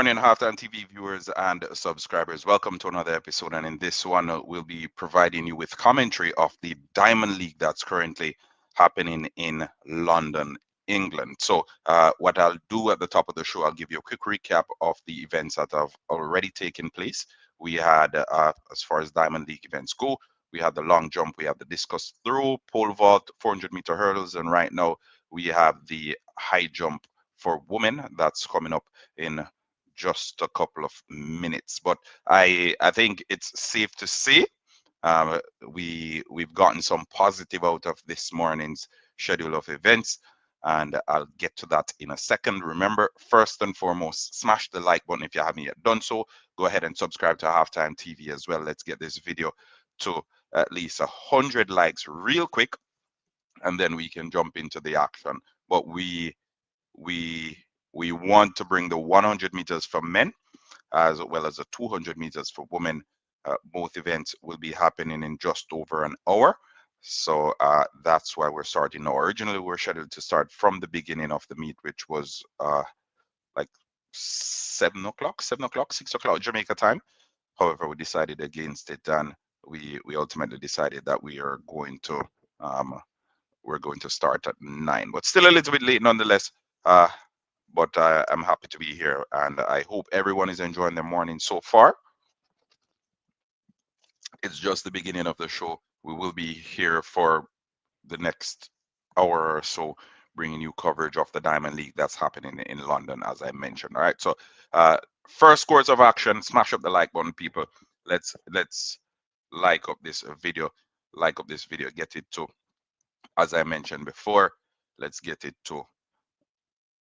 morning, Halftime TV viewers and subscribers. Welcome to another episode. And in this one, we'll be providing you with commentary of the Diamond League that's currently happening in London, England. So, what I'll do at the top of the show, I'll give you a quick recap of the events that have already taken place. We had, as far as Diamond League events go, we had the long jump, we have the discus throw, pole vault, 400-meter hurdles, and right now we have the high jump for women that's coming up in just a couple of minutes. But I think it's safe to say we've gotten some positive out of this morning's schedule of events, and I'll get to that in a second. Remember, first and foremost, smash the like button if you haven't yet done so. Go ahead and subscribe to Halftime TV as well. Let's get this video to at least 100 likes real quick, and then we can jump into the action. But we we want to bring the 100 meters for men as well as the 200 meters for women. Both events will be happening in just over an hour. So that's why we're starting now. Originally, we were scheduled to start from the beginning of the meet, which was like 7 o'clock, 6 o'clock Jamaica time. However, we decided against it, and we ultimately decided that um, we're going to start at 9, but still a little bit late nonetheless. But I'm happy to be here, and I hope everyone is enjoying their morning so far. It's just the beginning of the show. We will be here for the next hour or so, bringing you coverage of the Diamond League that's happening in London, as I mentioned. All right. So, first course of action: smash up the like button, people. Let's like up this video. Like up this video. Get it to, as I mentioned before. Let's get it to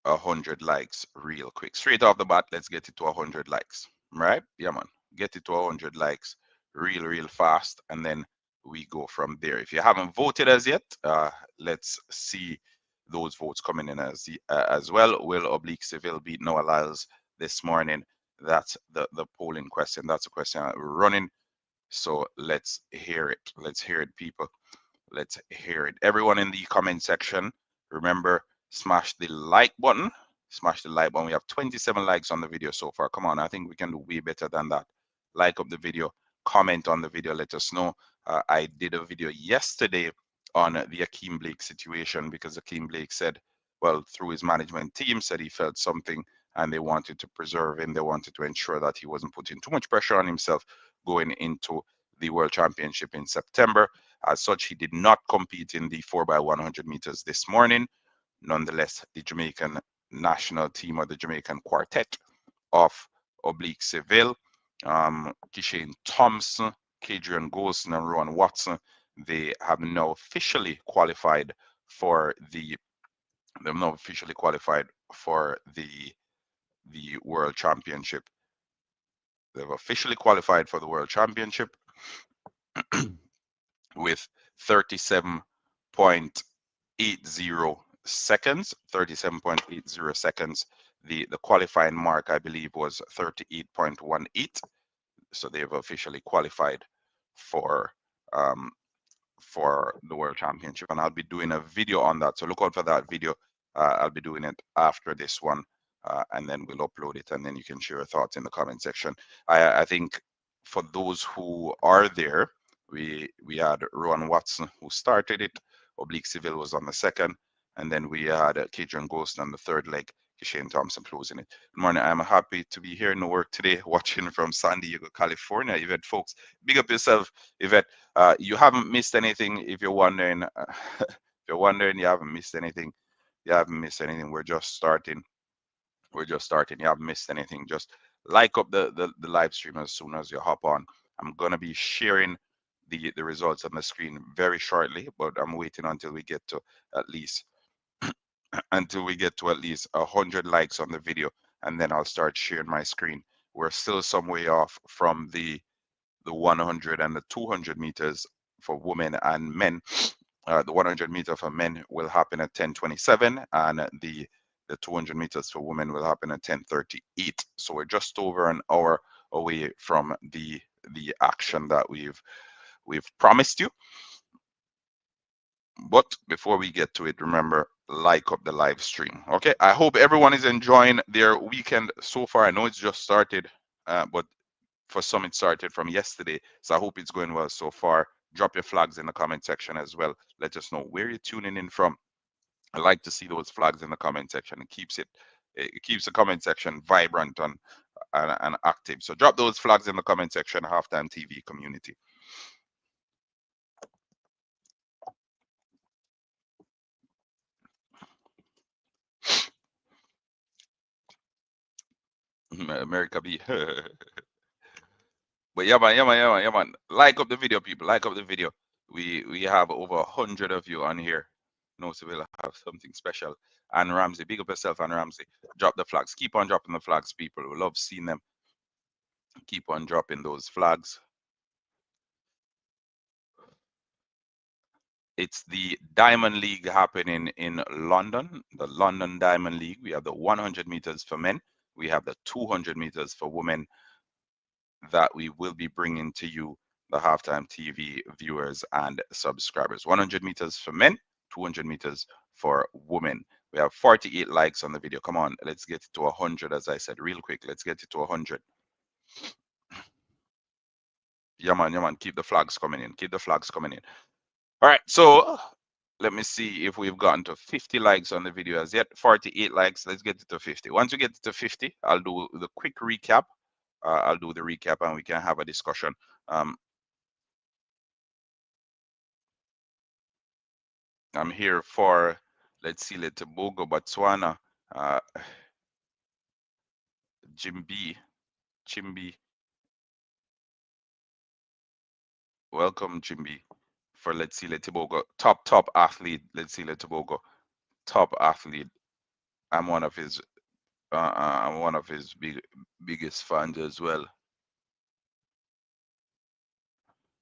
100 likes real quick. Straight off the bat, let's get it to 100 likes. Right? Yeah, man. Get it to 100 likes real fast, and then we go from there. If you haven't voted as yet, let's see those votes coming in as well. Will Oblique Seville beat Noah Lyles this morning? That's the polling question. That's a question that we're running. So let's hear it. Let's hear it, people. Let's hear it. Everyone in the comment section, remember, smash the like button. Smash the like button. We have 27 likes on the video so far. Come on, I think we can do way better than that. Like up the video, comment on the video, let us know. I did a video yesterday on the Akeem Blake situation, because Akeem Blake said, well, through his management team, said he felt something and they wanted to preserve him. They wanted to ensure that he wasn't putting too much pressure on himself going into the World Championship in September. As such, he did not compete in the 4x100 meters this morning. Nonetheless, the Jamaican national team, or the Jamaican quartet of Oblique Seville, Kishane Thompson, Kadrian Golson, and Rowan Watson, they have now officially qualified for the World Championship. They've officially qualified for the World Championship with 37.80 seconds. 37.80 seconds. The qualifying mark, I believe, was 38.18. So they've officially qualified for the World Championship, and I'll be doing a video on that. So look out for that video. I'll be doing it after this one, and then we'll upload it, and then you can share your thoughts in the comment section. I think for those who are there, we had Rowan Watson who started it. Oblique Seville was on the second, and then we had Kadrian Golson on the third leg. Kishane Thompson closing it. Good morning. I'm happy to be here in the work today, watching from San Diego, California. Yvette, folks, big up yourself, Yvette. You haven't missed anything. If you're wondering, you haven't missed anything. You haven't missed anything. We're just starting. We're just starting. You haven't missed anything. Just like up the live stream as soon as you hop on. I'm gonna be sharing the results on the screen very shortly, but I'm waiting until we get to at least 100 likes on the video, and then I'll start sharing my screen. We're still some way off from the 100 and the 200 meters for women and men. The 100 meter for men will happen at 10:27, and the 200 meters for women will happen at 10:38. So we're just over an hour away from the action that we've promised you. But before we get to it, remember, like up the live stream. Okay, I hope everyone is enjoying their weekend so far. I know it's just started, but for some it started from yesterday, so I hope it's going well so far. Drop your flags in the comment section as well. Let us know where you're tuning in from. I like to see those flags in the comment section. It keeps the comment section vibrant and active. So drop those flags in the comment section, Halftime TV community. America B. But yeah man, yeah man, yeah man, yeah man. Like up the video, people. Like up the video. We have over 100 of you on here. No, so we'll have something special. And Ramsey, big up yourself, and Ramsey. Drop the flags. Keep on dropping the flags, people. We love seeing them. Keep on dropping those flags. It's the Diamond League happening in London, the London Diamond League. We have the 100 meters for men. We have the 200 meters for women that we will be bringing to you, the Halftime TV viewers and subscribers. 100 meters for men, 200 meters for women. We have 48 likes on the video. Come on, let's get it to 100, as I said, real quick. Let's get it to 100. Yeah, man, yeah, man. Keep the flags coming in. Keep the flags coming in. All right, so let me see if we've gotten to 50 likes on the video as yet. 48 likes. Let's get it to 50. Once we get it to 50, I'll do the quick recap. I'll do the recap and we can have a discussion. I'm here for, let's see, Letobogo, Botswana, uh, Chimbi. Welcome, Chimbi, for let's see, Letobogo. Top athlete, let's see, Letobogo. Top athlete. I'm one of his I'm one of his biggest fans as well.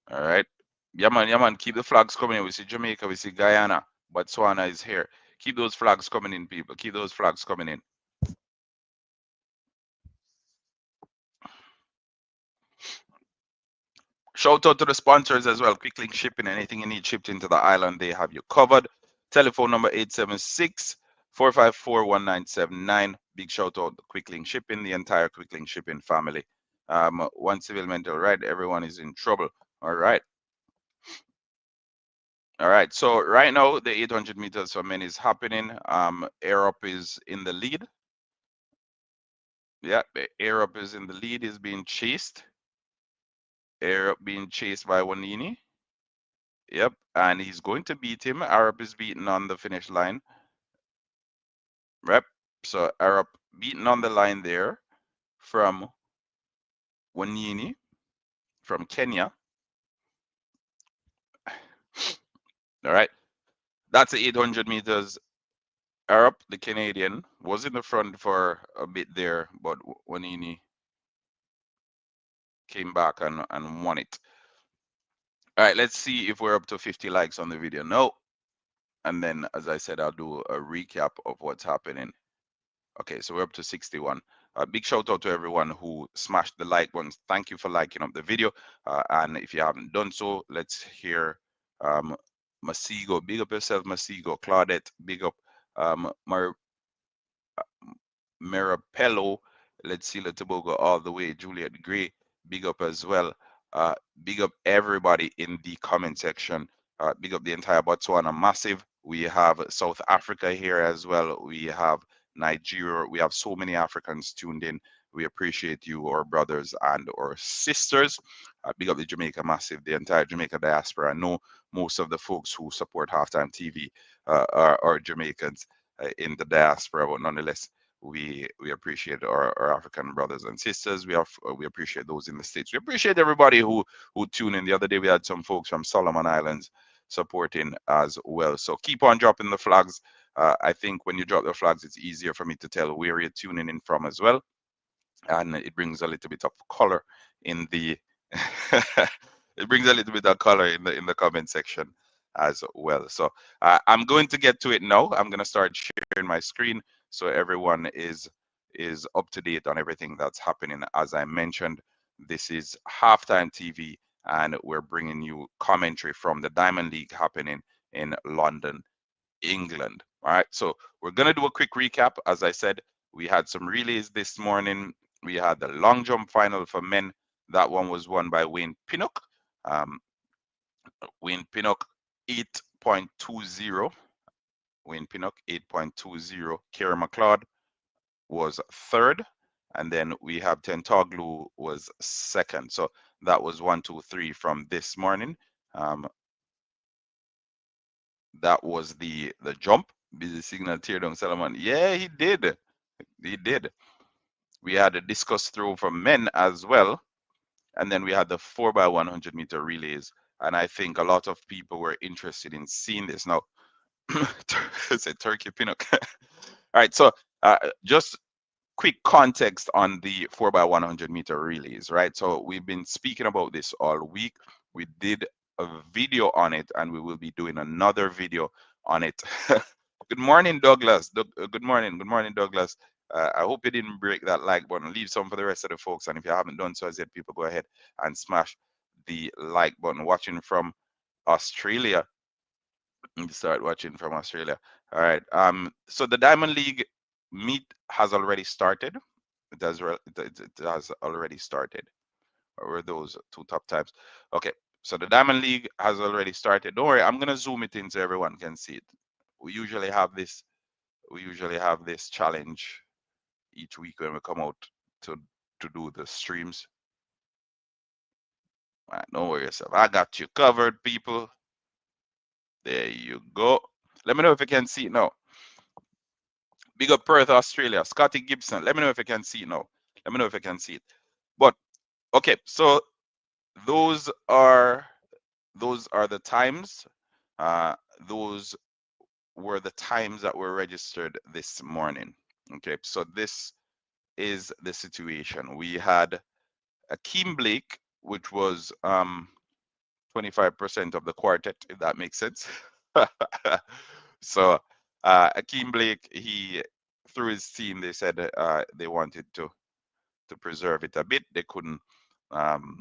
All right. Yeah, man. Yeah, man. Keep the flags coming in. We see Jamaica. We see Guyana. Botswana is here. Keep those flags coming in, people. Keep those flags coming in. Shout out to the sponsors as well. Quick Link Shipping. Anything you need shipped into the island, they have you covered. Telephone number 876-454-1979. Big shout out to Quick Link Shipping, the entire Quick Link Shipping family. One civil mental right. Everyone is in trouble. All right. All right. So right now the 800 meters for men is happening. Europe is in the lead. Yeah, Europe is in the lead. Is being chased. Europe being chased by Wanini. Yep, and he's going to beat him. Arab is beaten on the finish line. Rep. So Arab beaten on the line there from Wanini from Kenya. All right. That's the 800 meters. Arab, the Canadian, was in the front for a bit there, but Wanini came back and won it. All right, let's see if we're up to 50 likes on the video. No. And then, as I said, I'll do a recap of what's happening. Okay, so we're up to 61. Big shout out to everyone who smashed the like button. Thank you for liking up the video. And if you haven't done so, let's hear Masigo. Big up yourself, Masigo. Claudette, big up Mirapello. Let's see Tobago all the way. Juliet Gray, big up as well. Big up everybody in the comment section. Big up the entire Botswana massive. We have South Africa here as well. We have Nigeria. We have so many Africans tuned in. We appreciate you, our brothers and our sisters. Big up the Jamaica massive, the entire Jamaica diaspora. I know most of the folks who support Halftime TV are Jamaicans in the diaspora, but nonetheless, we appreciate our African brothers and sisters. We appreciate those in the States. We appreciate everybody who tune in. The other day we had some folks from Solomon Islands supporting as well. So keep on dropping the flags. I think when you drop the flags, it's easier for me to tell where you're tuning in from as well, and it brings a little bit of color in the it brings a little bit of color in the comment section as well. So I'm going to get to it now. I'm going to start sharing my screen so everyone is up to date on everything that's happening. As I mentioned, this is Halftime TV, and we're bringing you commentary from the Diamond League happening in London, England. All right, so we're gonna do a quick recap. As I said, we had some relays this morning. We had the long jump final for men. That one was won by Wayne Pinnock. Um, Wayne Pinnock 8.20. Wayne Pinnock 8.20. Kieran McLeod was third, and then we have Tentoglu was second. So that was 1, 2, 3 from this morning. That was the jump. Busy signal tear down Solomon. Yeah, he did. He did. We had a discus throw for men as well, and then we had the 4x100 meter relays. And I think a lot of people were interested in seeing this. Now, it's a turkey pinnock. All right, so just quick context on the 4x100 meter relays, right? So we've been speaking about this all week. We did a video on it, and we will be doing another video on it. Good morning, Douglas. Good morning. Good morning, Douglas. I hope you didn't break that like button. Leave some for the rest of the folks. And if you haven't done so as yet, people go ahead and smash the like button. Watching from Australia. Start watching from Australia. All right. So the Diamond League meet has already started. It has already started. What were those two top times? Okay. So the Diamond League has already started. Don't worry, I'm gonna zoom it in so everyone can see it. We usually have this. We usually have this challenge each week when we come out to do the streams. All right, don't worry yourself. I got you covered, people. There you go. Let me know if you can see it now. Big up Perth, Australia. Scotty Gibson. Let me know if you can see it now. Let me know if you can see it. But okay, so those are the times. Uh, those were the times that were registered this morning. Okay, so this is the situation. We had Akeem Blake, which was 25% of the quartet, if that makes sense. So Akeem Blake, he through his team, they said they wanted to preserve it a bit. They couldn't. Um,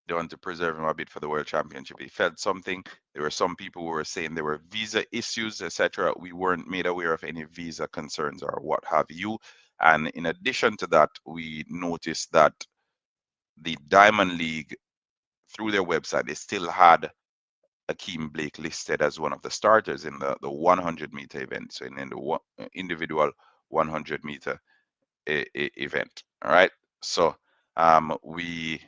they wanted to preserve him a bit for the World Championship. He felt something. There were some people who were saying there were visa issues, etc. We weren't made aware of any visa concerns or what have you. And in addition to that, we noticed that the Diamond League, through their website, they still had Akeem Blake listed as one of the starters in the 100-meter event, so in the individual 100-meter event. All right, so we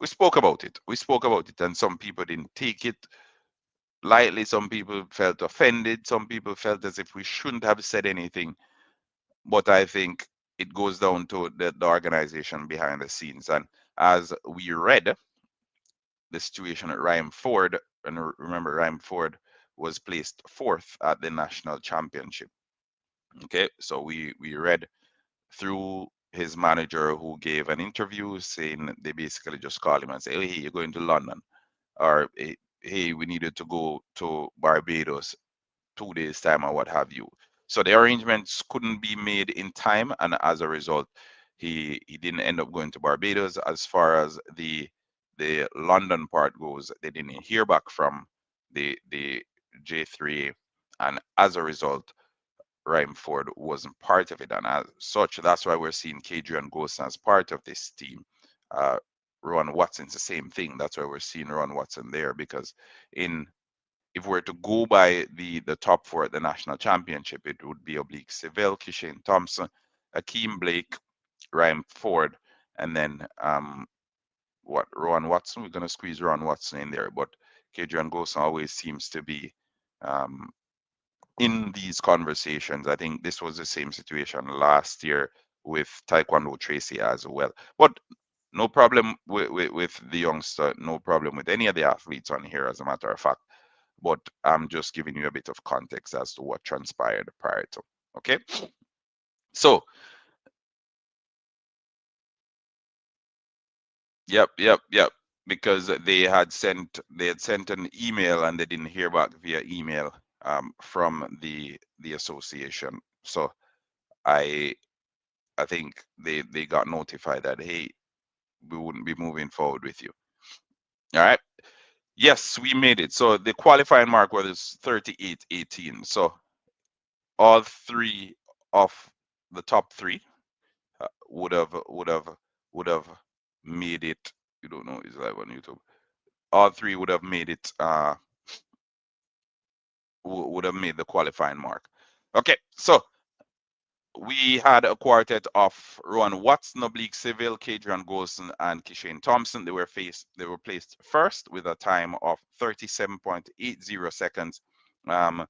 spoke about it. We spoke about it, and some people didn't take it lightly. Some people felt offended. Some people felt as if we shouldn't have said anything. But I think it goes down to the organization behind the scenes. And as we read the situation at Ryan Ford, and remember, Ryan Ford was placed fourth at the national championship. Okay, so we read through his manager, who gave an interview saying they basically just called him and say, "Hey, you're going to London," or "Hey, we needed to go to Barbados 2 days time," or what have you. So the arrangements couldn't be made in time, and as a result, he didn't end up going to Barbados. As far as the London part goes, they didn't hear back from the J3, and as a result, Ryan Ford wasn't part of it, and as such, that's why we're seeing Kadrian Ghost as part of this team. Uh, Ron Watson's the same thing. That's why we're seeing Ron Watson there, because in if we're to go by the top four at the national championship, it would be Oblique Seville, Kishane Thompson, Akeem Blake, Ryan Ford, and then Rowan Watson. We're gonna squeeze Rowan Watson in there, but Kadrian Gosan always seems to be um, in these conversations. I think this was the same situation last year with Taekwondo Tracy as well. But no problem with the youngster, no problem with any of the athletes on here, as a matter of fact. But I'm just giving you a bit of context as to what transpired prior to. Okay. So, yep. Because they had sent an email and they didn't hear back via email from the association. So I I think they got notified that, hey, we wouldn't be moving forward with you. All right. Yes, we made it. So the qualifying mark was 38:18. So all three of the top three would have made it. You don't know it's live on YouTube. All three would have made it. Would have made the qualifying mark. Okay, so we had a quartet of Rowan Watson, Oblique Civil, Kadrian Golson, and Kishane Thompson. They were placed first with a time of 37.80 seconds. Um,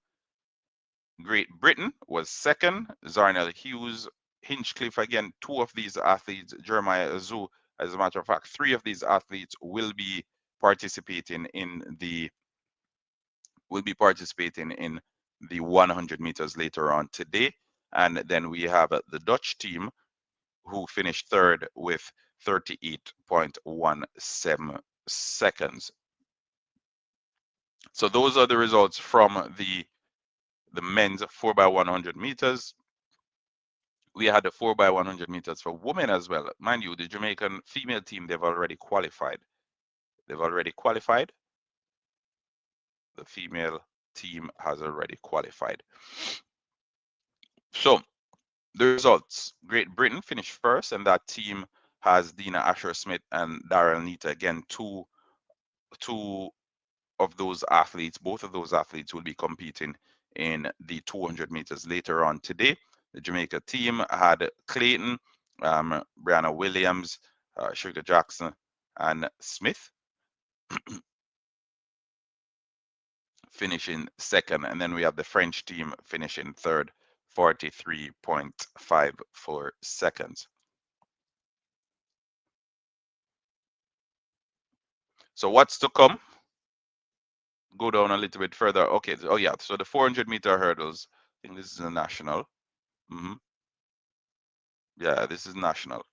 Great Britain was second. Zarnell Hughes, Hinchcliffe again. Two of these athletes, Jeremiah Azu. As a matter of fact, three of these athletes participating in the will be participating in the 100 meters later on today. And then we have the Dutch team who finished third with 38.17 seconds. So those are the results from the men's 4x100 meters. We had the 4x100 meters for women as well. Mind you, the Jamaican female team, they've already qualified. They've already qualified. The female team has already qualified. So the results, Great Britain finished first, and that team has Dina Asher Smith and Daryl Nita. Again, two of those athletes, both of those athletes will be competing in the 200 meters later on today. The Jamaica team had Clayton, Brianna Williams, Sugar Jackson, and Smith finishing second. And then we have the French team finishing third, 43.54 seconds. So what's to come? Go down a little bit further. Okay. Oh yeah. So the 400-meter hurdles. I think this is a national. Hmm. Yeah, this is national.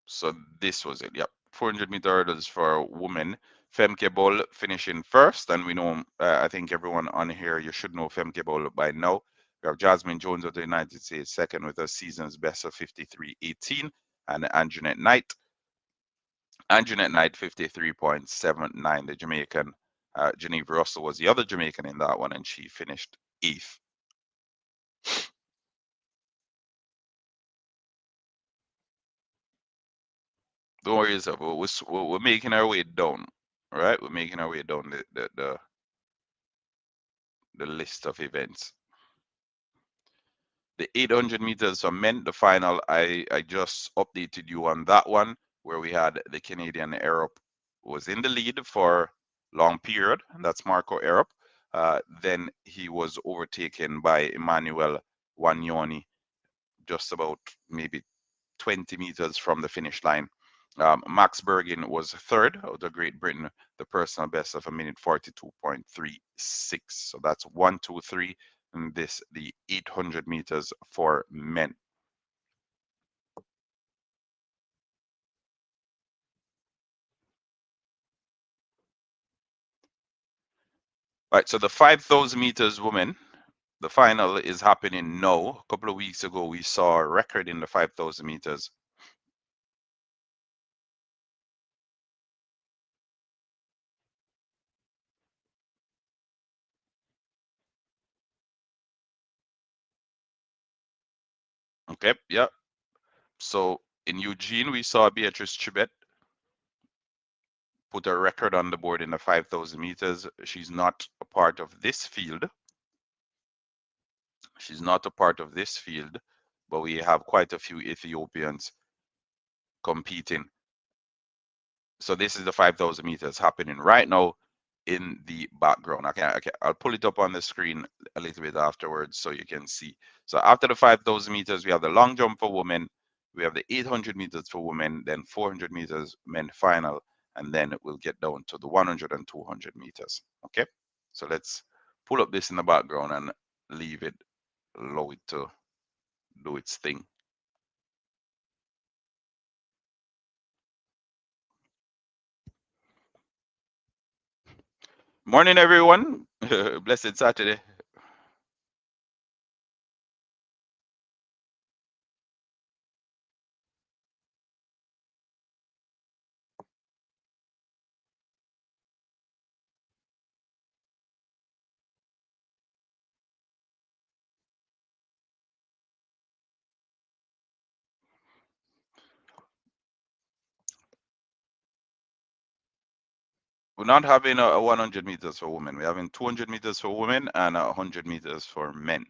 So this was it. Yep. 400-meter hurdles for women. Femke Bol finishing first, and we know. I think everyone on here, you should know Femke Bol by now. We have Jasmine Jones of the United States second with a season's best of 53.18, and Anjanette Knight 53.79. The Jamaican, Geneva Russell was the other Jamaican in that one, and she finished eighth. Don't worry yourself. We're making our way down. All right, we're making our way down the list of events. The 800 meters for men, the final, I just updated you on that one, where we had the Canadian Arup was in the lead for long period, and that's Marco Arup. Then he was overtaken by Emmanuel Wanyoni just about maybe 20 meters from the finish line. Max Bergin was third out of Great Britain, the personal best of 1:42.36. So that's 1, 2, 3, and this the 800 meters for men. All right, so the 5,000 meters women, the final is happening now. A couple of weeks ago, we saw a record in the 5,000 meters. Okay, yeah. So in Eugene, we saw Beatrice Chibet put a record on the board in the 5,000 meters. She's not a part of this field. She's not a part of this field, but we have quite a few Ethiopians competing. So this is the 5,000 meters happening right now in the background. I'll pull it up on the screen a little bit afterwards so you can see. So after the 5,000 meters, we have the long jump for women, we have the 800 meters for women, then 400 meters men final, and then we'll get down to the 100 and 200 meters. Okay, so let's pull up this in the background and leave it, allow it to do its thing. Morning, everyone. Blessed Saturday. we're not having a 100 meters for women. We're having 200 meters for women and 100 meters for men.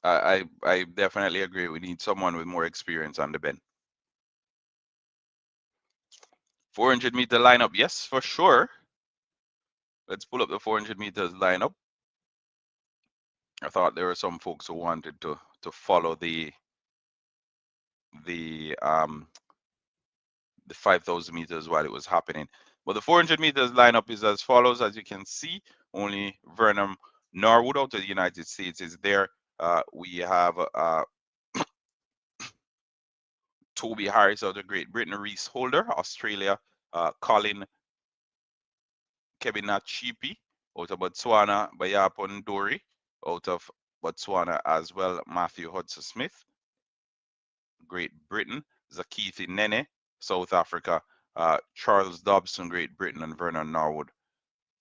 I definitely agree. We need someone with more experience on the bend. 400-meter lineup, yes, for sure. Let's pull up the 400 meters lineup. I thought there were some folks who wanted to follow the 5,000 meters while it was happening. But the 400 meters lineup is as follows. As you can see, only Vernon Norwood out of the United States is there. We have Toby Harris out of Great Britain, Reese Holder, Australia, Colin Kebinachipi out of Botswana, Bayapon Dori out of Botswana as well, Matthew Hudson Smith, Great Britain, Zakithi Nene, South Africa, Charles Dobson, Great Britain, and Vernon Norwood,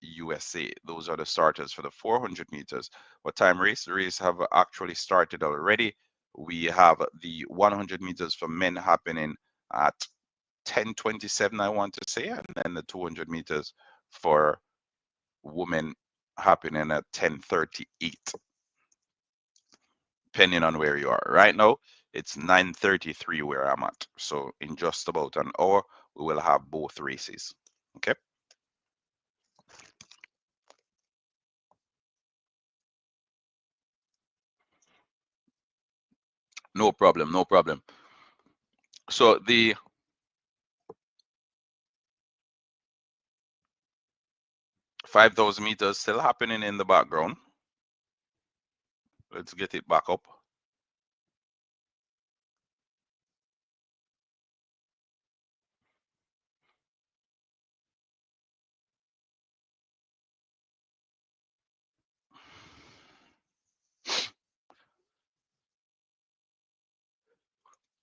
USA. Those are the starters for the 400 meters. What time race? The race have actually started already. We have the 100 meters for men happening at 10:27, I want to say, and then the 200 meters for women happening at 10:38, depending on where you are. Right now, it's 9:33 where I'm at. So in just about an hour, we will have both races. Okay. No problem. No problem. So the 5,000 meters still happening in the background. Let's get it back up.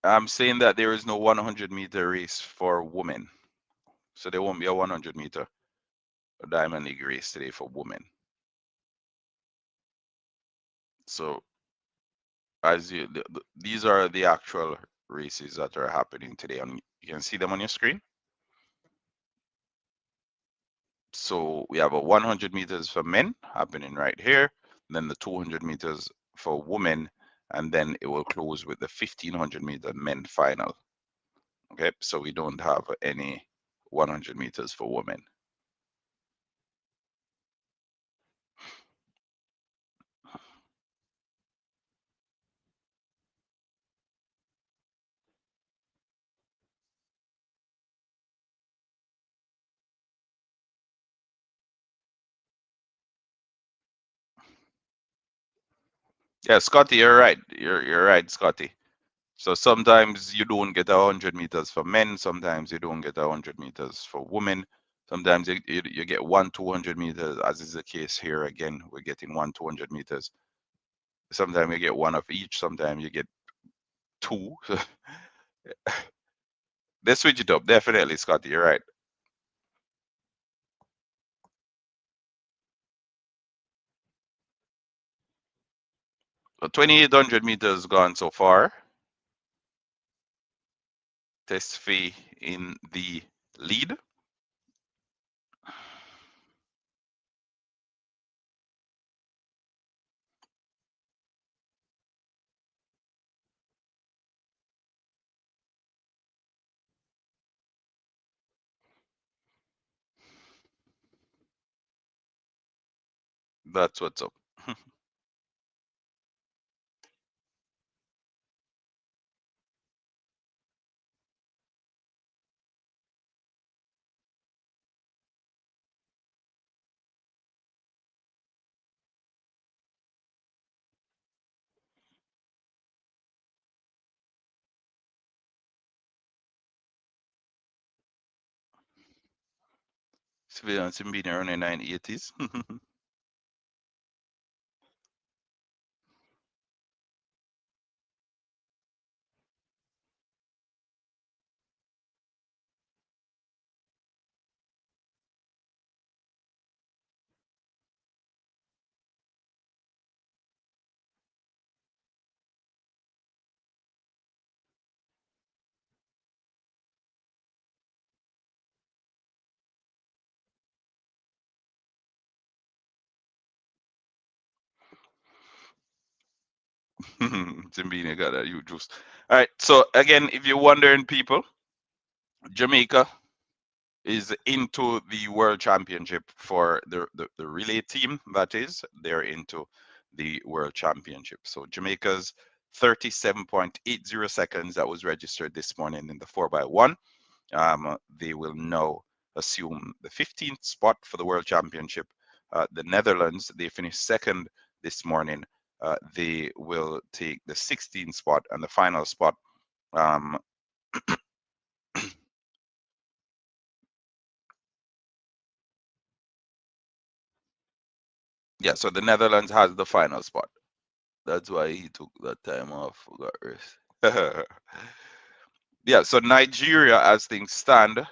I'm saying that there is no 100-meter race for women. So there won't be a 100-meter Diamond League race today for women. So as these are the actual races that are happening today. You can see them on your screen. So we have a 100 meters for men happening right here, then the 200 meters for women, and then it will close with the 1,500-meter men final. Okay, so we don't have any 100 meters for women. Yeah, Scotty, you're right. You're right, Scotty. So sometimes you don't get 100 meters for men. Sometimes you don't get 100 meters for women. Sometimes you get 200 meters, as is the case here. Again, we're getting 200 meters. Sometimes you get one of each. Sometimes you get two. They switch it up. Definitely, Scotty. You're right. So 2,800 meters gone so far. Test fee in the lead. That's what's up. Civilians been around the 980s. Timbini got that huge juice. All right. So again, if you're wondering, people, Jamaica is into the World Championship for the relay team. That is, they're into the World Championship. So Jamaica's 37.80 seconds that was registered this morning in the 4x1. They will now assume the 15th spot for the World Championship. The Netherlands, they finished second this morning. They will take the 16th spot and the final spot. Um, yeah, so the Netherlands has the final spot. That's why he took that time off. Got rest. Yeah, so Nigeria, as things stand,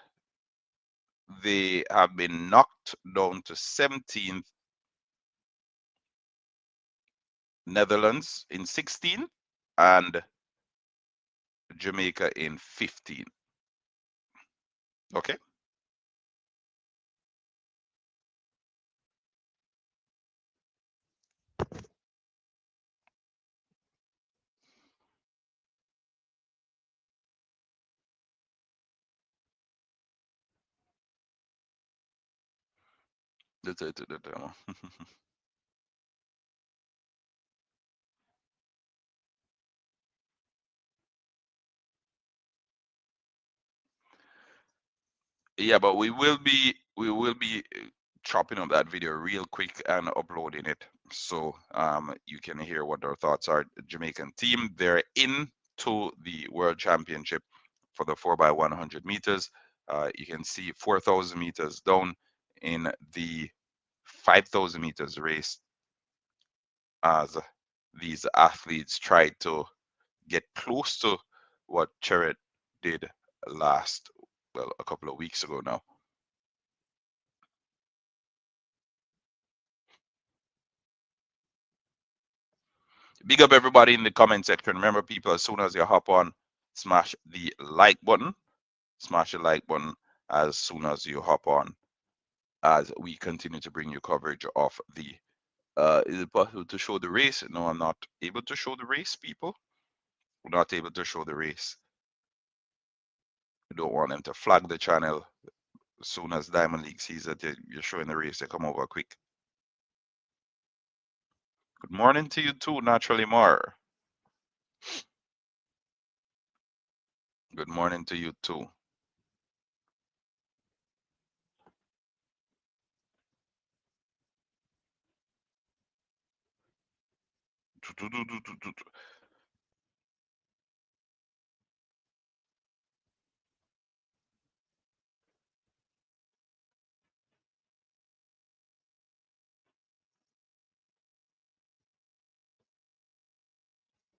they have been knocked down to 17th, Netherlands in 16, and Jamaica in 15. Okay. Yeah, but we will be chopping up that video real quick and uploading it so you can hear what our thoughts are. The Jamaican team, they're into the World Championship for the 4x100 meters. You can see 4,000 meters down in the 5,000 meters race as these athletes try to get close to what Cheret did last, well, a couple of weeks ago now. Big up everybody in the comment section. Remember, people, as soon as you hop on, smash the like button. Smash the like button as soon as you hop on, as we continue to bring you coverage of the. Is it possible to show the race? No, I'm not able to show the race, people. We're not able to show the race. We don't want them to flag the channel. As soon as Diamond League sees that you're showing the race, they come over quick. Good morning to you too, Naturally More. Good morning to you too.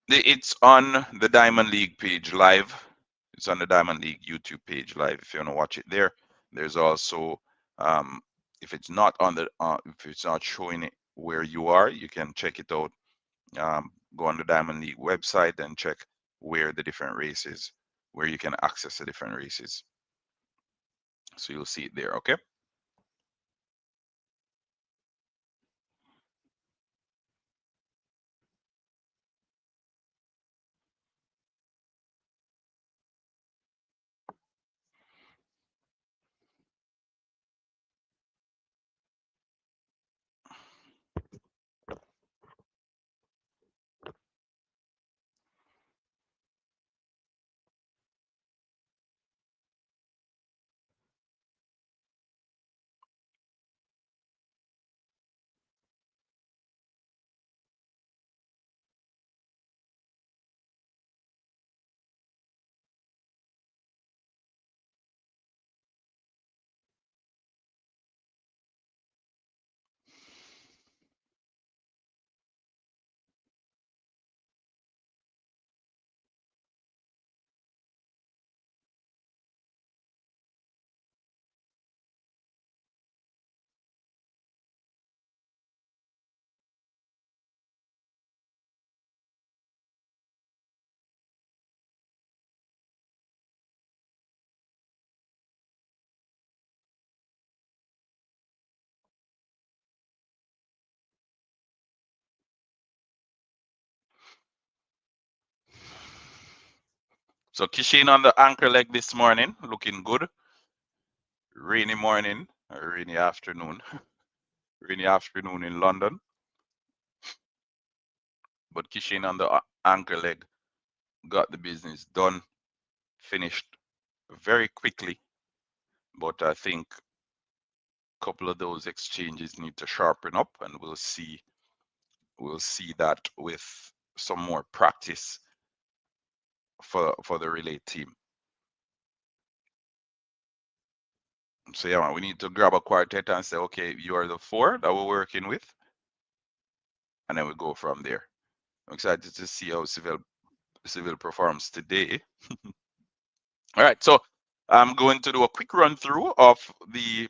It's on the Diamond League page live. It's on the Diamond League YouTube page live. If you want to watch it there, there's also if it's not on the if it's not showing it where you are, you can check it out. Go on the Diamond League website and check where the different races, where you can access the different races. So you'll see it there. Okay. So Kishin on the anchor leg this morning, looking good. Rainy morning, or rainy afternoon, rainy afternoon in London. But Kishin on the anchor leg got the business done, finished very quickly. But I think a couple of those exchanges need to sharpen up, and we'll see that with some more practice for the relay team. So yeah, man, we need to grab a quartet and say, okay, you are the four that we're working with, and then we go from there. I'm excited to see how Civil performs today. All right, so I'm going to do a quick run through of the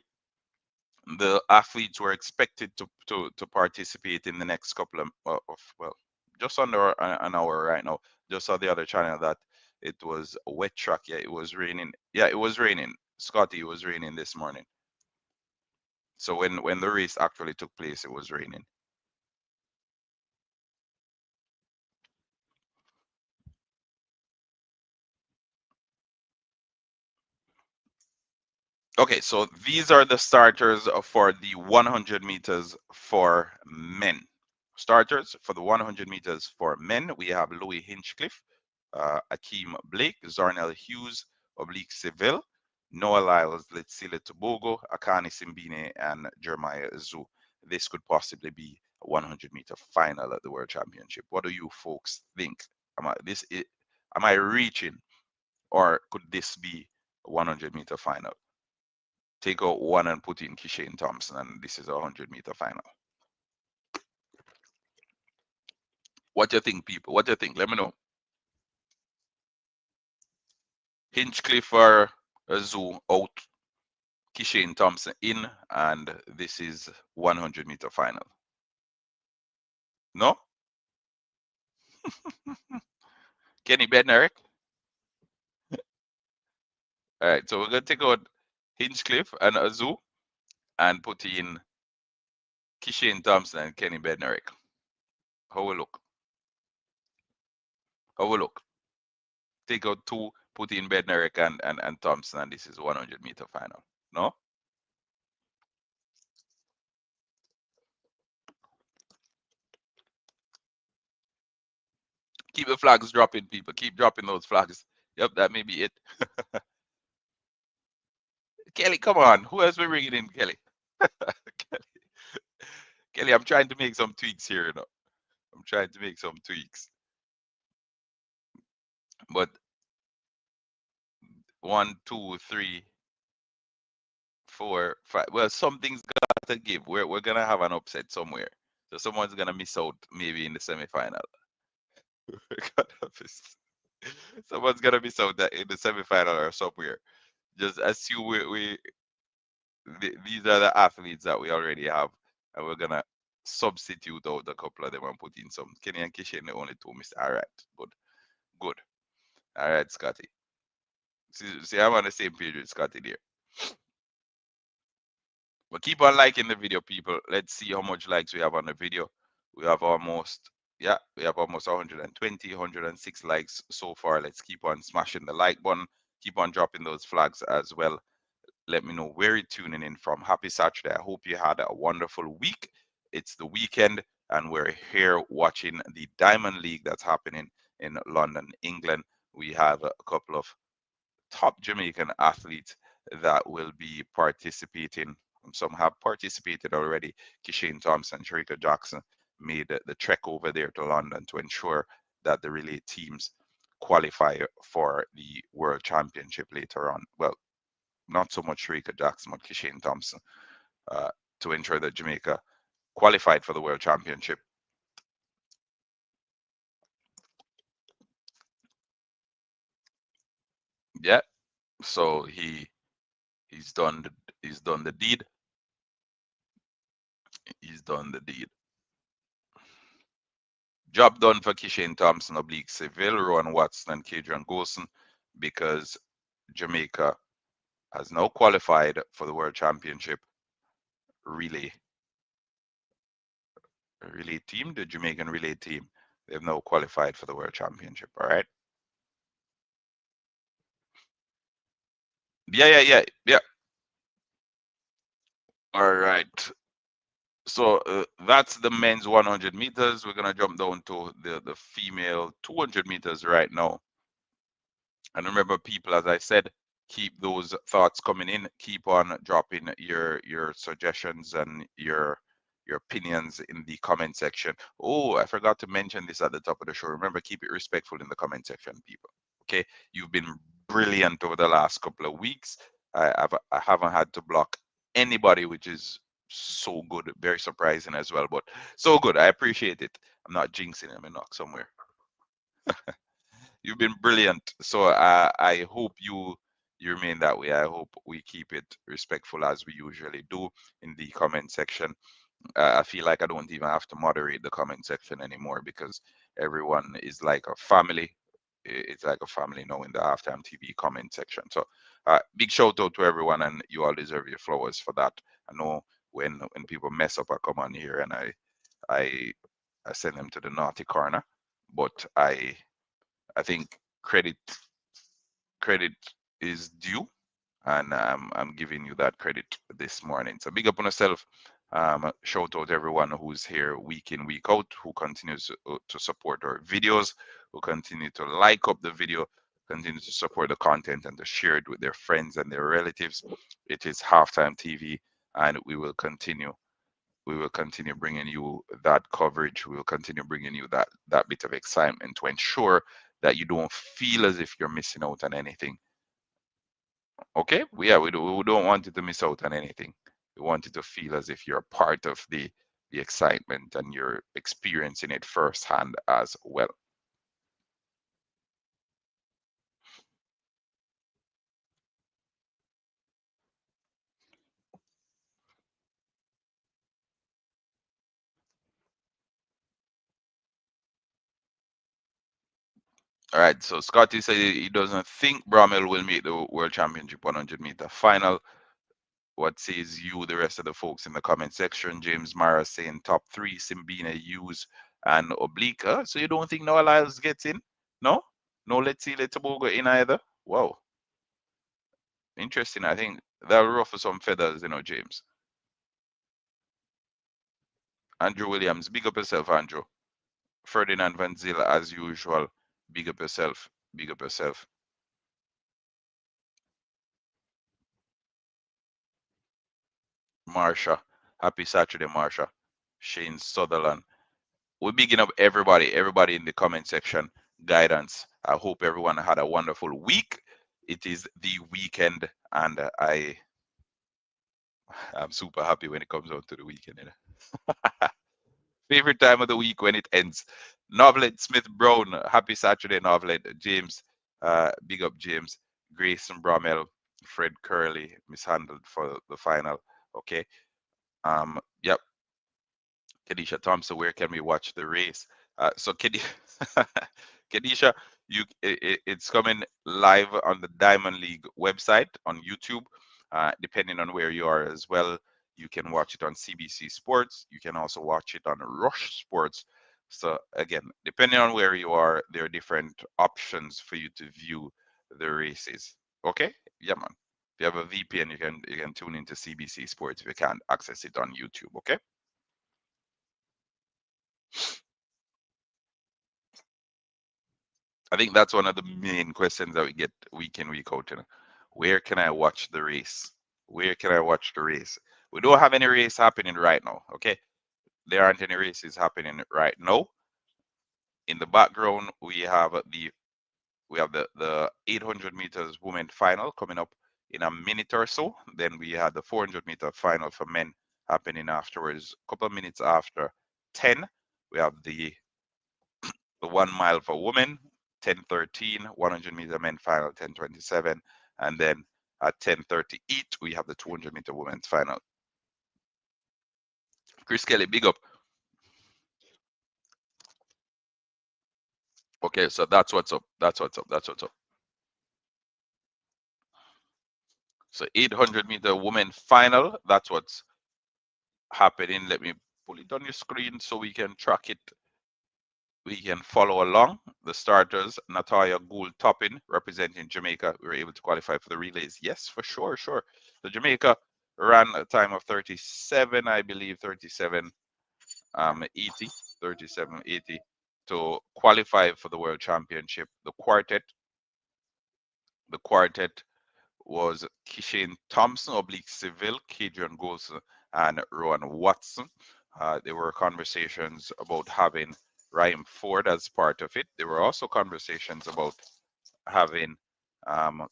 athletes who are expected to participate in the next couple of well, just under an hour right now. Just saw the other channel that it was a wet track. Yeah, it was raining. Yeah, it was raining. Scotty, it was raining this morning. So when the race actually took place, it was raining. Okay, so these are the starters for the 100 meters for men. Starters for the 100 meters for men, we have Louis Hinchcliffe, Akeem Blake, Zarnell Hughes, Oblique Seville, Noah Lyles, Letsile Tobogo, Akani Simbine, and Jeremiah Zu. This could possibly be a 100-meter final at the World Championship. What do you folks think? Am I reaching, or could this be a 100-meter final? Take out one and put in Kishane Thompson, and this is a 100-meter final. What do you think, people? What do you think? Let me know. Hinchcliffe or Zoo out, Kishane Thompson in, and this is 100-meter final. No? Kenny Bednarik? All right, so we're going to take out Hinchcliffe and Azu and put in Kishane Thompson and Kenny Bednarik. How we look? How we look? Take out two, put in Bednarik and Thompson, and this is 100-meter final. No? Keep the flags dropping, people. Keep dropping those flags. Yep, that may be it. Kelly, come on. Who else we bringing in, Kelly? Kelly? Kelly, I'm trying to make some tweaks here, you know. I'm trying to make some tweaks. But 1, 2, 3, 4, 5. Well, something's got to give. We're gonna have an upset somewhere. So someone's gonna miss out maybe in the semifinal. Someone's gonna miss out in the semifinal or somewhere. Just assume these are the athletes that we already have, and we're gonna substitute out a couple of them and put in some. Kenny and Kishen, the only two missed. All right, good, good. All right, Scotty. See, I'm on the same page with Scotty there. But keep on liking the video, people. Let's see how much likes we have on the video. We have almost, yeah, we have almost 120, 106 likes so far. Let's keep on smashing the like button. Keep on dropping those flags as well. Let me know where you're tuning in from. Happy Saturday. I hope you had a wonderful week. It's the weekend, and we're here watching the Diamond League that's happening in London, England. We have a couple of top Jamaican athletes that will be participating. Some have participated already. Kishane Thompson, Sharika Jackson made the trek over there to London to ensure that the relay teams qualify for the World Championship later on. Well, not so much Sharika Jackson, but Kishane Thompson, uh, to ensure that Jamaica qualified for the World Championship. Yeah, so he's done the deed. He's done the deed. Job done for Kishane Thompson, Oblique Seville, Rowan Watson, and Kadrian Golson, because Jamaica has now qualified for the World Championship relay team, the Jamaican relay team. They've now qualified for the World Championship. All right. Yeah. All right. So that's the men's 100 meters. We're gonna jump down to the female 200 meters right now. And remember, people, as I said, keep those thoughts coming in. Keep on dropping your suggestions and your opinions in the comment section. Oh, I forgot to mention this at the top of the show. Remember, keep it respectful in the comment section, people. Okay, you've been brilliant over the last couple of weeks. I haven't had to block anybody, which is so good, very surprising as well, but so good. I appreciate it. I'm not jinxing him and knock somewhere. You've been brilliant. So I hope you remain that way. I hope we keep it respectful as we usually do in the comment section. I feel like I don't even have to moderate the comment section anymore because everyone is like a family. It's like a family now in the halftime TV comment section. So big shout out to everyone, and you all deserve your flowers for that. I know when people mess up, I come on here and I I send them to the naughty corner, but I think credit is due, and I'm giving you that credit this morning. So big up on yourself. Shout out everyone who's here week in, week out, who continues to support our videos, who continue to like up the video, continue to support the content and to share it with their friends and their relatives. It is halftime TV, and we will continue bringing you that coverage. We will continue bringing you that bit of excitement to ensure that you don't feel as if you're missing out on anything. Okay? We don't want you to miss out on anything. We want you to feel as if you're part of the excitement and you're experiencing it firsthand as well. All right. So Scotty said he doesn't think Bromwell will make the World Championship 100-meter final. What says you, the rest of the folks in the comment section? James Mara saying top three, Simbina, Hughes, and Oblique. So you don't think Noah Lyles gets in? No? No, let's see, let's go in either. Wow. Interesting. I think that'll ruffle some feathers, James. Andrew Williams, big up yourself, Andrew. Ferdinand Van Zyl, as usual, big up yourself. Big up yourself. Marsha, happy Saturday, Marsha. Shane Sutherland. We're bigging up everybody in the comment section. Guidance. I hope everyone had a wonderful week. It is the weekend, and I'm super happy when it comes out to the weekend. Favorite time of the week when it ends. Novelet Smith Brown, happy Saturday, Novelet. James, big up James. Grayson Bromell, Fred Curley, mishandled for the final. Okay. Yep. Kedisha Thompson, where can we watch the race? So Kedisha, it's coming live on the Diamond League website on YouTube. Depending on where you are as well, you can watch it on CBC Sports. You can also watch it on Rush Sports. So again, depending on where you are, there are different options for you to view the races. Okay, yeah, man. If you have a VPN, you can tune into CBC Sports if you can't access it on YouTube. Okay. I think that's one of the main questions that we get week in, week out. Where can I watch the race? Where can I watch the race? We don't have any race happening right now. Okay. There aren't any races happening right now. In the background, we have the 800 meters women final coming up in a minute or so. Then we had the 400-meter final for men happening afterwards. A couple of minutes after 10, we have the 1 mile for women, 10:13, 100-meter men final, 10:27, and then at 10:38 we have the 200-meter women's final. Chris Kelly, big up. Okay, so that's what's up. That's what's up. That's what's up. So 800-meter women final. That's what's happening. Let me pull it on your screen so we can track it we can follow along. The starters, Natalia Gould Toppin, representing Jamaica, we were able to qualify for the relays. Yes, for sure, sure. So Jamaica ran a time of 37, I believe, 37 80, 37.80 to qualify for the World Championship. The quartet was Kishane Thompson, oblique Seville, Kadrian Golson, and Rowan Watson. There were conversations about having Ryan Ford as part of it. There were also conversations about having um,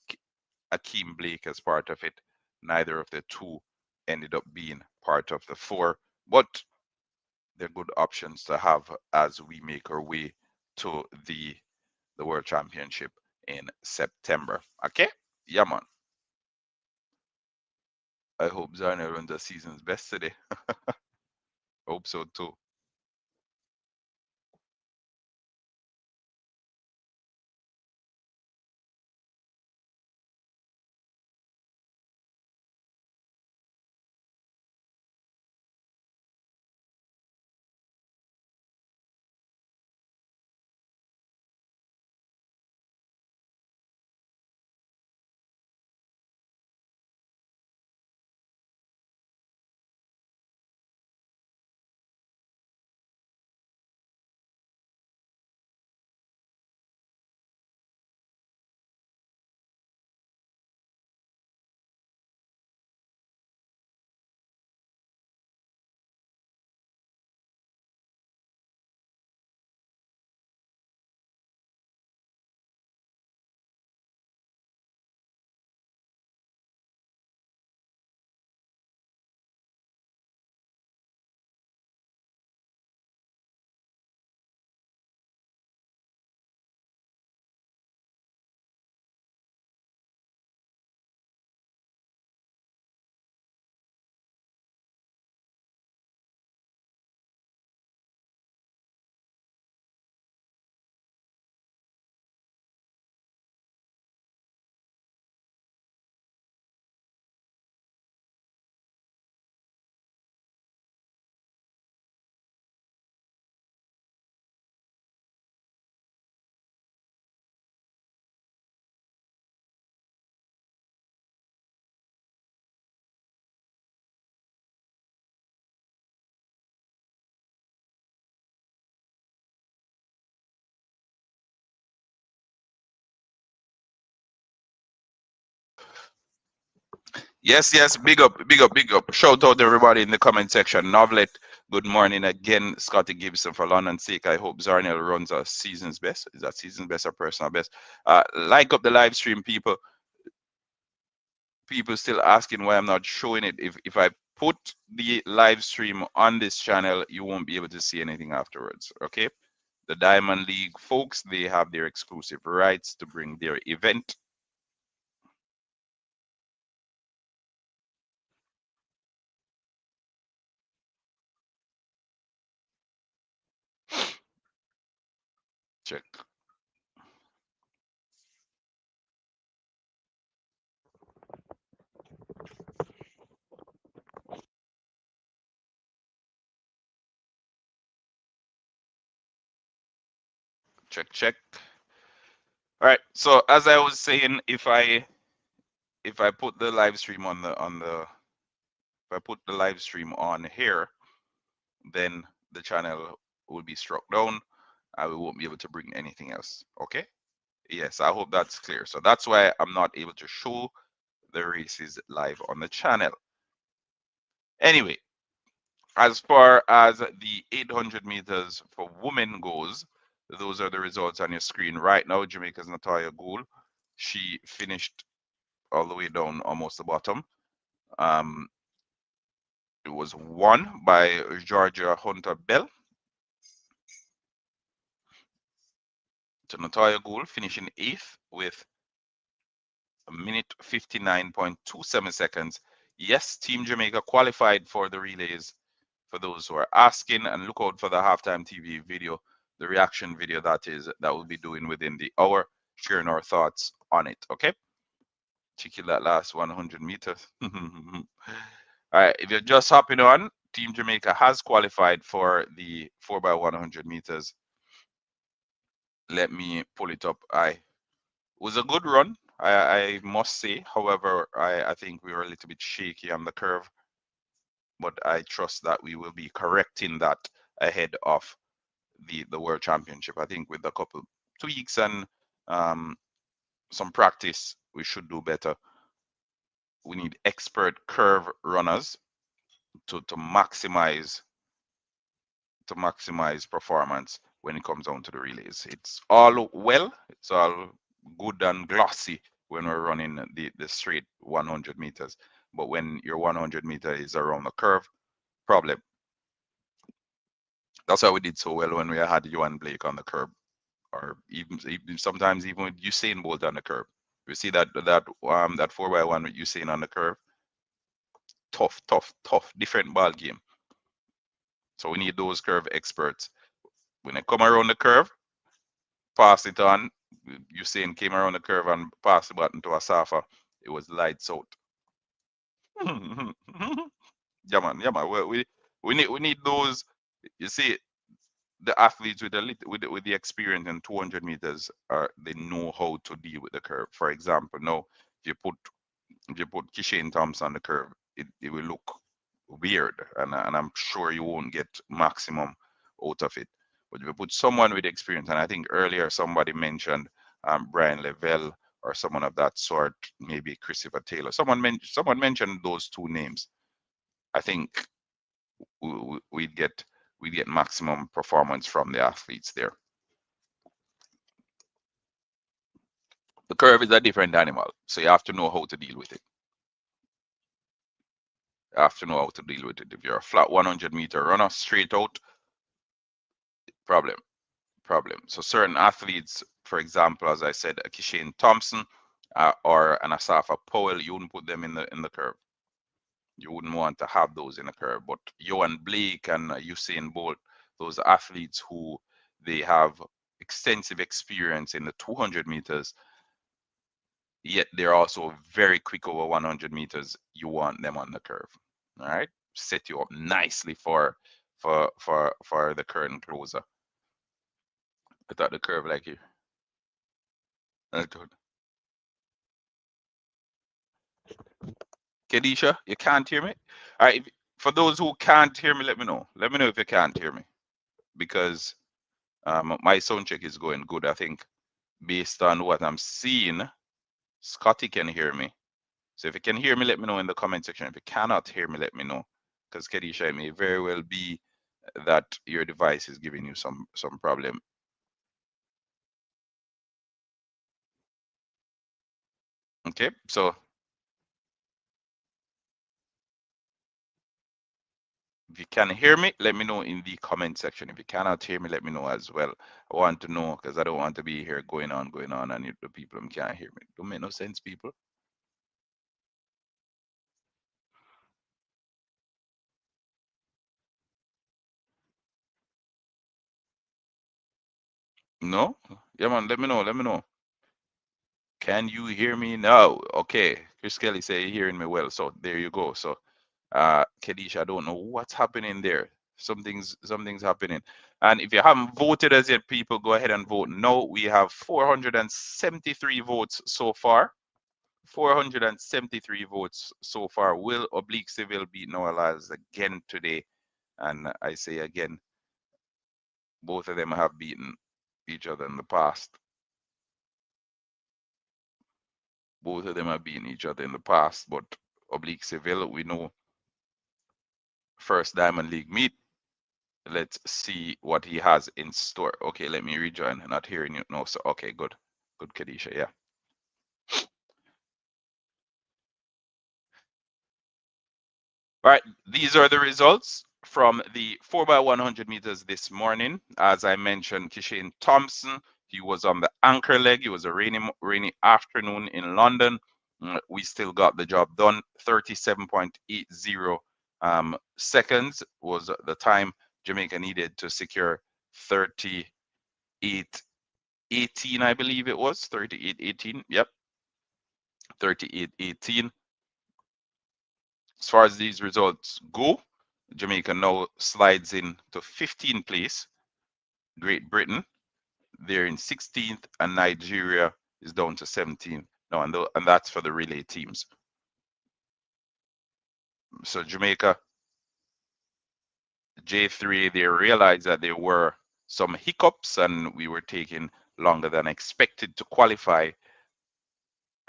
Akeem Blake as part of it. Neither of the two ended up being part of the four, but they're good options to have as we make our way to the World Championship in September. Okay? Yeah, man. I hope Zarna runs the season's best today. Hope so too. Yes, yes. Big up, big up, big up. Shout out to everybody in the comment section. Novelet, good morning again. Scotty Gibson for London's sake. I hope Zarnell runs a season's best. Is that season's best or personal best? Like up the live stream, people. People still asking why I'm not showing it. If I put the live stream on this channel, you won't be able to see anything afterwards. Okay. The Diamond League folks, they have their exclusive rights to bring their event. Check, check, check. All right. So as I was saying, if I put the live stream if I put the live stream on here, then the channel will be struck down. I won't be able to bring anything else. Okay. Yes, I hope that's clear. So that's why I'm not able to show the races live on the channel. Anyway, as far as the 800 meters for women goes, those are the results on your screen right now. Jamaica's Natalia Gould, she finished all the way down almost the bottom. Um, it was won by Georgia Hunter Bell. To Natalia Gould finishing eighth with a minute 59.27 seconds. Yes, Team Jamaica qualified for the relays for those who are asking, and look out for the halftime TV video, the reaction video that we'll be doing within the hour, sharing our thoughts on it. Okay, check that last 100 meters. All right, if you're just hopping on, Team Jamaica has qualified for the 4x100 meters Let me pull it up. It was a good run, I must say. However, I think we were a little bit shaky on the curve, but I trust that we will be correcting that ahead of the World Championship. I think with a couple tweaks and um, some practice, we should do better. We need expert curve runners to maximize performance when it comes down to the relays. It's all well, it's all good and glossy when we're running the straight 100 meters. But when your 100-meter is around the curve, problem. That's why we did so well when we had you and Blake on the curb, or even sometimes even with Usain Bolt on the curb. You see that 4x1 with Usain on the curve, tough, different ball game. So we need those curve experts. When they come around the curve, pass it on. Usain came around the curve and passed the button to Asafa. It was lights out. Yeah, man. Yeah, man. We need those. You see, the athletes with with the experience in 200 meters they know how to deal with the curve. For example, now if you put Kishane Thompson on the curve, it will look weird, and I'm sure you won't get maximum out of it. But if you put someone with experience, and I think earlier somebody mentioned Brian Lavelle or someone of that sort, maybe Christopher Taylor. Someone mentioned those two names. I think we'd get maximum performance from the athletes there. The curve is a different animal, so you have to know how to deal with it. You have to know how to deal with it. If you're a flat 100-meter runner straight out, problem, problem. So certain athletes, for example, as I said, a Kishane Thompson or an Asafa Powell, you wouldn't put them in the curve. You wouldn't want to have those in the curve. But Johan Blake and Usain Bolt, those athletes who they have extensive experience in the 200 meters, yet they're also very quick over 100 meters. You want them on the curve. All right, set you up nicely for the curtain closer. I thought the curve like you. Kedisha, you can't hear me. All right, for those who can't hear me, let me know. Let me know if you can't hear me, because my sound check is going good. I think based on what I'm seeing, Scotty can hear me. So if you can hear me, let me know in the comment section. If you cannot hear me, let me know. Because Kedisha, it may very well be that your device is giving you some problem. Okay, so if you can hear me, let me know in the comment section. If you cannot hear me, let me know as well. I want to know, because I don't want to be here going on, and the people can't hear me. Don't make no sense, people. No? Yeah, man, let me know. Let me know. Can you hear me now? Okay. Chris Kelly say you're hearing me well. So there you go. So Kedisha, I don't know what's happening there. Something's happening. And if you haven't voted as yet, people, go ahead and vote. No, we have 473 votes so far. 473 votes so far. Will Oblique Civil beat Noah Lyles again today? And I say again, both of them have beaten each other in the past. Both of them have beaten each other in the past, but Oblique Civil, we know, first Diamond League meet. Let's see what he has in store. Okay, let me rejoin. Not hearing you. No, so okay, good. Good, Kadisha. Yeah. All right, these are the results from the 4x100 meters this morning. As I mentioned, Kishane Thompson, he was on the anchor leg. It was a rainy afternoon in London. We still got the job done. 37.80 seconds was the time Jamaica needed to secure 38.18, I believe it was. 38.18, yep. 38.18. As far as these results go, Jamaica now slides in to 15th place. Great Britain they're in 16th, and Nigeria is down to 17th. No, and that's for the relay teams. So Jamaica, J3, they realized that there were some hiccups and we were taking longer than expected to qualify,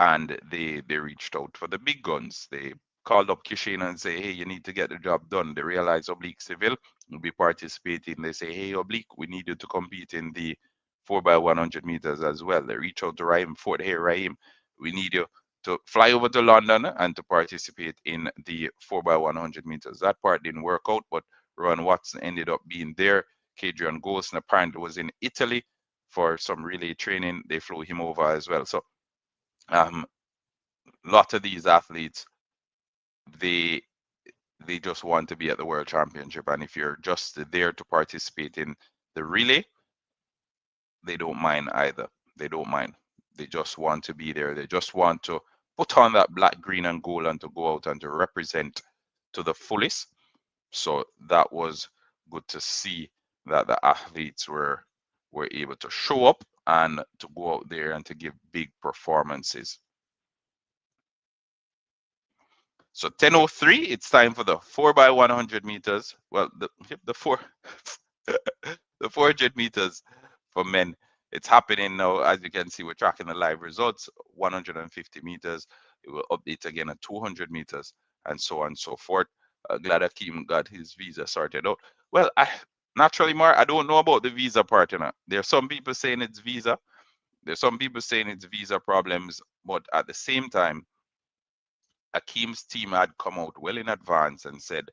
and they reached out for the big guns. They called up Kishane and say, hey, you need to get the job done. They realized Oblique Civil will be participating. They say, hey, Oblique, we need you to compete in the 4x100 meters as well. They reach out to Raheem Fort. Hey, Raheem, we need you to fly over to London and to participate in the 4x100 meters. That part didn't work out, but Ron Watson ended up being there. Kadrian Golson apparently was in Italy for some relay training. They flew him over as well. So um, a lot of these athletes, they they just want to be at the world championship, and if you're just there to participate in the relay, they don't mind either. They don't mind. They just want to be there. They just want to put on that black, green, and gold and to go out and to represent to the fullest. So that was good to see that the athletes were able to show up and to go out there and to give big performances. So 10:03, it's time for the 4x100 meters. Well, the four the 400 meters for men. It's happening now. As you can see, we're tracking the live results. 150 meters. It will update again at 200 meters, and so on and so forth. Glad Akeem got his visa sorted out. Well, naturally, Mar, I don't know about the visa part. You know, there are some people saying it's visa. There's some people saying it's visa problems, but at the same time, Akeem's team had come out well in advance and said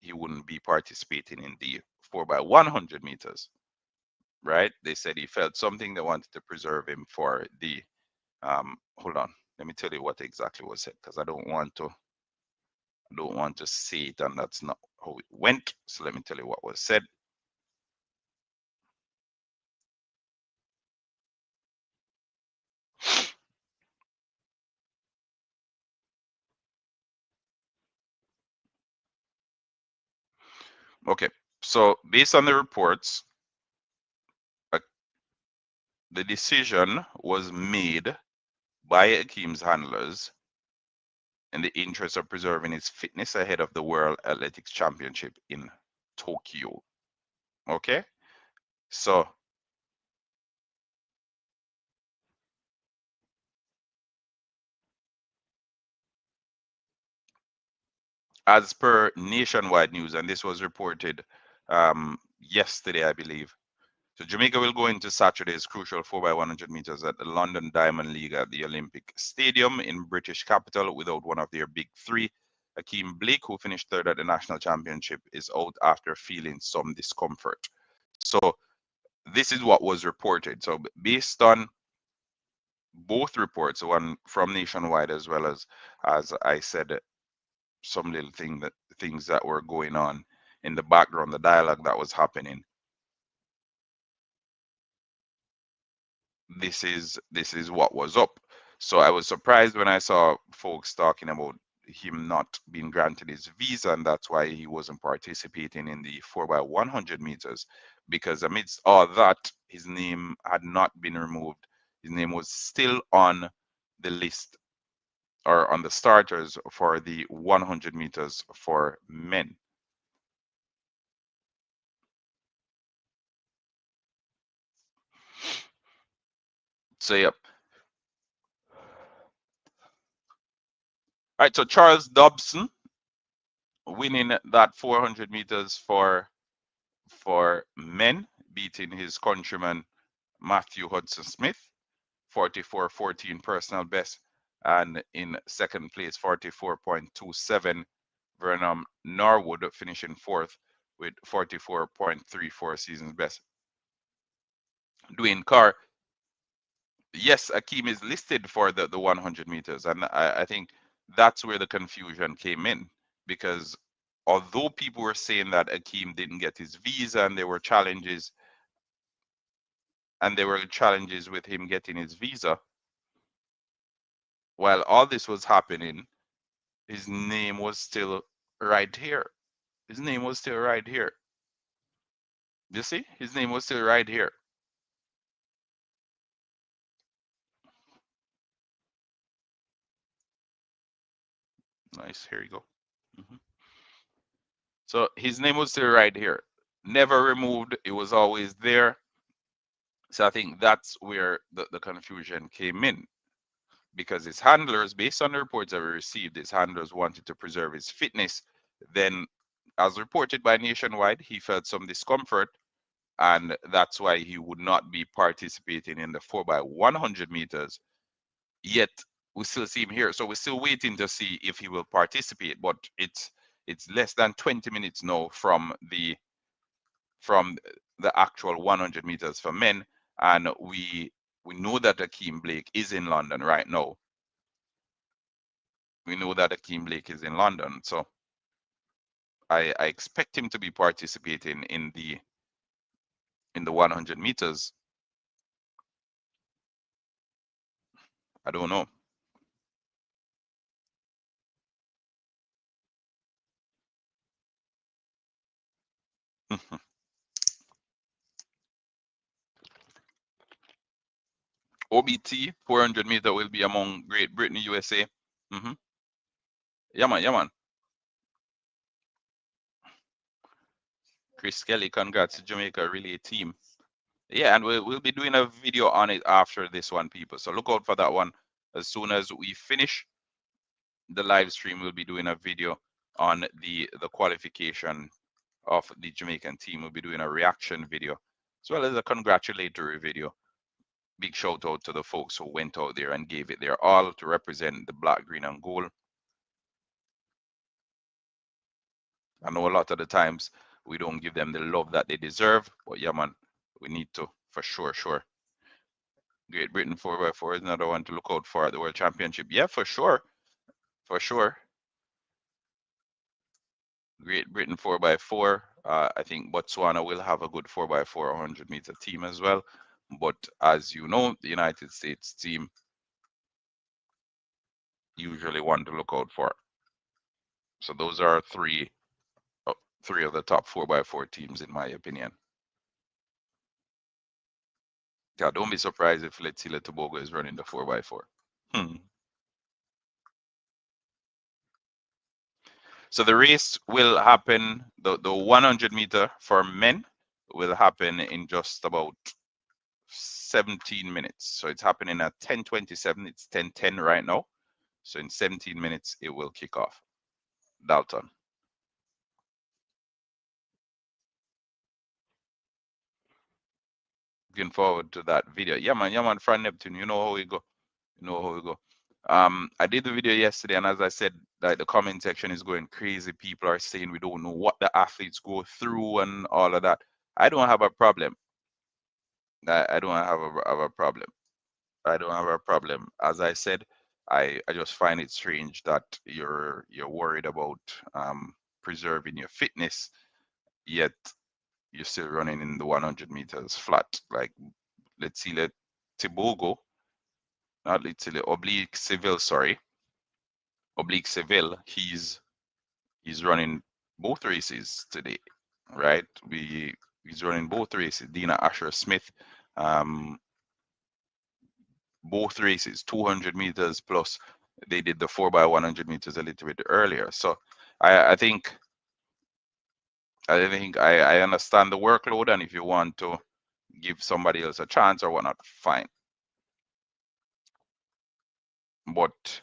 he wouldn't be participating in the 4x100 meters, right? They said he felt something, they wanted to preserve him for the, hold on, let me tell you what exactly was said, because I don't want to say it and that's not how it went. So let me tell you what was said. Okay, so based on the reports, uh, the decision was made by Akeem's handlers in the interest of preserving his fitness ahead of the World Athletics Championship in Tokyo. Okay, so as per nationwide news, and this was reported yesterday, I believe. So Jamaica will go into Saturday's crucial 4x100 meters at the London Diamond League at the Olympic Stadium in British capital without one of their big three. Akeem Blake, who finished third at the national championship, is out after feeling some discomfort. So this is what was reported. So based on both reports, one from nationwide as I said, some little things that were going on in the background, the dialogue that was happening. This is what was up. So I was surprised when I saw folks talking about him not being granted his visa, and that's why he wasn't participating in the 4x100 meters, because amidst all that, his name had not been removed. His name was still on the list or on the starters for the 100 meters for men. So yep. All right, so Charles Dobson winning that 400 meters for men, beating his countryman Matthew Hudson Smith, 44.14 personal best, and in second place 44.27. Vernon Norwood finishing fourth with 44.34 season's best. Dwayne Carr, yes, Akeem is listed for the 100 meters, and I think that's where the confusion came in, because although people were saying that Akeem didn't get his visa and there were challenges with him getting his visa, while all this was happening, his name was still right here. His name was still right here. You see, his name was still right here. Nice. Here you go. Mhm. So his name was still right here. Never removed. It was always there. So I think that's where the confusion came in because his handlers, based on the reports that we received, his handlers wanted to preserve his fitness. Then, as reported by Nationwide, he felt some discomfort, and that's why he would not be participating in the 4x100 meters. Yet, we still see him here. So we're still waiting to see if he will participate, but it's less than 20 minutes now from the actual 100 meters for men, and we know that Akeem Blake is in London right now. We know that Akeem Blake is in London, so I expect him to be participating in the 100 meters. I don't know. OBT 400 meter will be among Great Britain, USA. Hmm. Yeah man, yeah man. Chris Kelly, congrats to Jamaica relay team. Yeah, and we'll be doing a video on it after this one, people. So look out for that one. As soon as we finish the live stream, we'll be doing a video on the qualification of the Jamaican team. We'll be doing a reaction video as well as a congratulatory video. Big shout out to the folks who went out there and gave it their all to represent the black, green, and gold. I know a lot of the times we don't give them the love that they deserve, but yeah, man, we need to for sure, sure. Great Britain 4x4 is another one to look out for at the World Championship. Yeah, for sure, for sure. Great Britain 4x4. I think Botswana will have a good 4x4 100-meter team as well. But as you know, the United States team usually one to look out for. So those are three of the top 4x4 teams in my opinion. Yeah, don't be surprised if Let's Tobago is running the 4x4. Hmm. So the race will happen, the 100 meter for men will happen in just about 17 minutes. So it's happening at 10:27. It's 10:10 right now. So in 17 minutes, it will kick off. Dalton. Looking forward to that video. Yeah, man, Fran Neptune. You know how we go. You know how we go. I did the video yesterday, and as I said, like the comment section is going crazy. People are saying we don't know what the athletes go through and all of that. I don't have a problem. I don't have a problem. I don't have a problem. As I said, I just find it strange that you're worried about preserving your fitness, yet you're still running in the 100 meters flat. Like let's see, let Tibogo, not let's see, Oblique Seville, sorry, Oblique Seville. He's running both races today, right? He's running both races. Dina Asher Smith, um, both races, 200 meters plus. They did the 4x100 meters a little bit earlier. So I think I understand the workload, and if you want to give somebody else a chance or whatnot, fine. But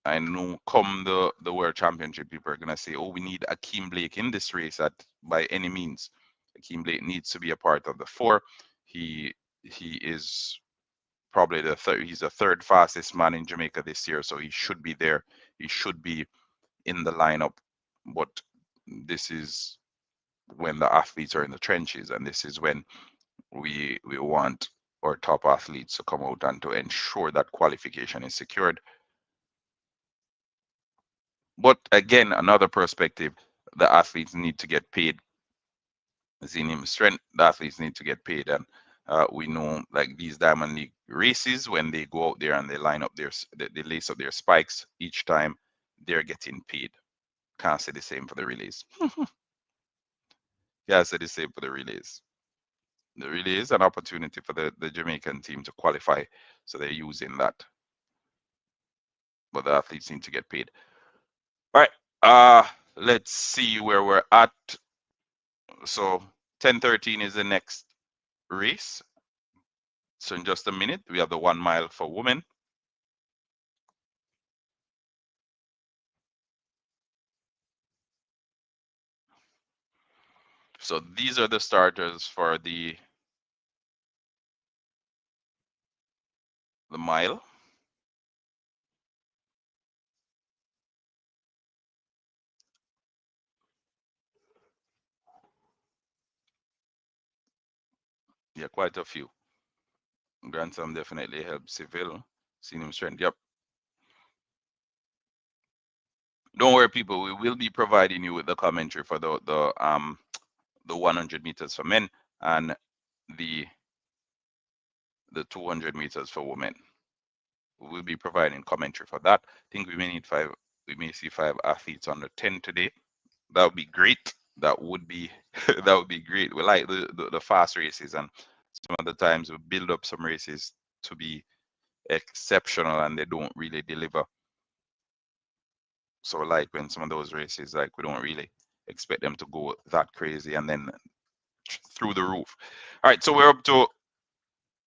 I know come the World Championship, people are gonna say, "Oh, we need Akeem Blake in this race at by any means." Akeem Blake needs to be a part of the four. He is probably the third. He's the third fastest man in Jamaica this year, so he should be there. He should be in the lineup. But this is when the athletes are in the trenches, and this is when we want our top athletes to come out and to ensure that qualification is secured. But again, another perspective, the athletes need to get paid. Seeing him strength, the athletes need to get paid. And we know like these Diamond League races, when they go out there and they line up they lace up their spikes each time, they're getting paid. Can't say the same for the relays. Can't say the same for the relays. The relay is an opportunity for the Jamaican team to qualify, so they're using that. But the athletes need to get paid. All right. Let's see where we're at. So 10:13 is the next race. So in just a minute, we have the 1 mile for women. So these are the starters for the mile. Yeah, quite a few. Grantham definitely helps Seville. Seen him strength. Yep. Don't worry, people. We will be providing you with the commentary for the 100 meters for men and the 200 meters for women. We'll be providing commentary for that. I think we may need five. We may see 5 athletes under 10 today. That would be great. That would be that would be great. We like the fast races, and some of the times we build up some races to be exceptional and they don't really deliver. So like when some of those races, like we don't really expect them to go that crazy and then through the roof. All right, so we're up to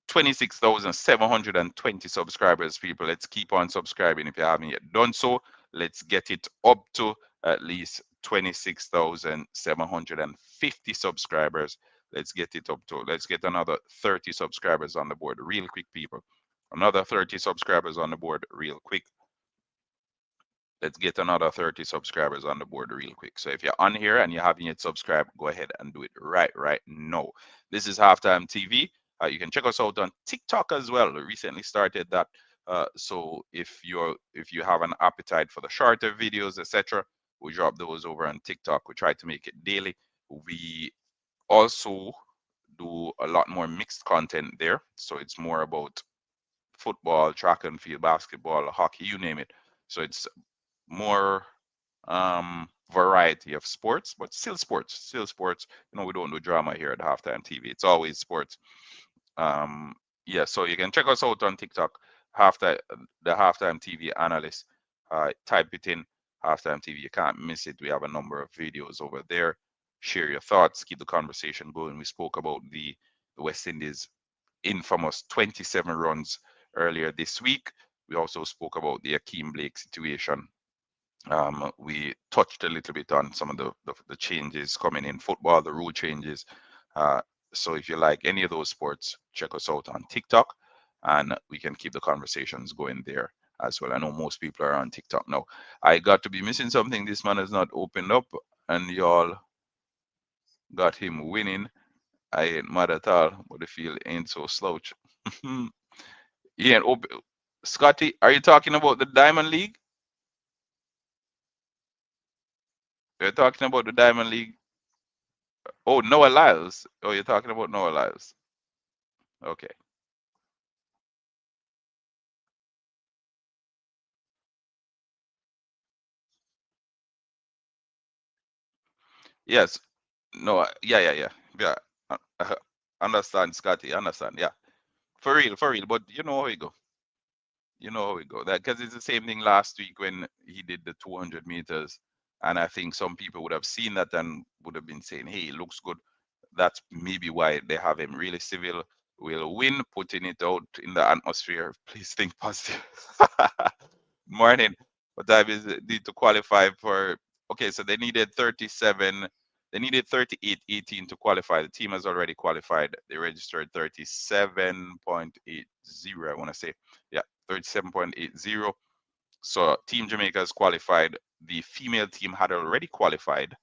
26,720 subscribers, people. Let's keep on subscribing if you haven't yet done so. Let's get it up to at least 26,750 subscribers. Let's get it up to, let's get another 30 subscribers on the board real quick, people. Another 30 subscribers on the board real quick. Let's get another 30 subscribers on the board real quick. So if you're on here and you haven't yet subscribed, go ahead and do it right now. This is Halftime TV. You can check us out on TikTok as well. We recently started that. So if you have an appetite for the shorter videos, etc., we drop those over on TikTok. We try to make it daily. We also do a lot more mixed content there. So it's more about football, track and field, basketball, hockey, you name it. So it's more variety of sports, but still sports, still sports. You know, we don't do drama here at Halftime TV. It's always sports. Yeah, so you can check us out on TikTok, halftime the Halftime TV analyst. Type it in, Halftime TV. You can't miss it. We have a number of videos over there. Share your thoughts, keep the conversation going. We spoke about the West Indies infamous 27 runs earlier this week. We also spoke about the Akeem Blake situation. We touched a little bit on some of the changes coming in football, the rule changes. Uh, so if you like any of those sports, check us out on TikTok and we can keep the conversations going there as well. I know most people are on TikTok now. I got to be missing something. This man has not opened up and y'all got him winning. I ain't mad at all, but the field ain't so slouch. He ain't open. Scotty, are you talking about the Diamond League? You're talking about the Diamond League. Oh, Noah Lyles. Oh, you're talking about Noah Lyles. Okay. Yes. No. Yeah. Yeah. Understand, Scotty. Understand. Yeah. For real. For real. But you know how we go. You know how we go. That because it's the same thing last week when he did the 200 meters, and I think some people would have seen that and would have been saying, "Hey, it looks good." That's maybe why they have him. Really, Civil will win, putting it out in the atmosphere. Please think positive. Morning. What time is it? Need to qualify for? Okay, so they needed 37. They needed 38.18 to qualify. The team has already qualified. They registered 37.80. I want to say, yeah, 37.80. So Team Jamaica has qualified. The female team had already qualified.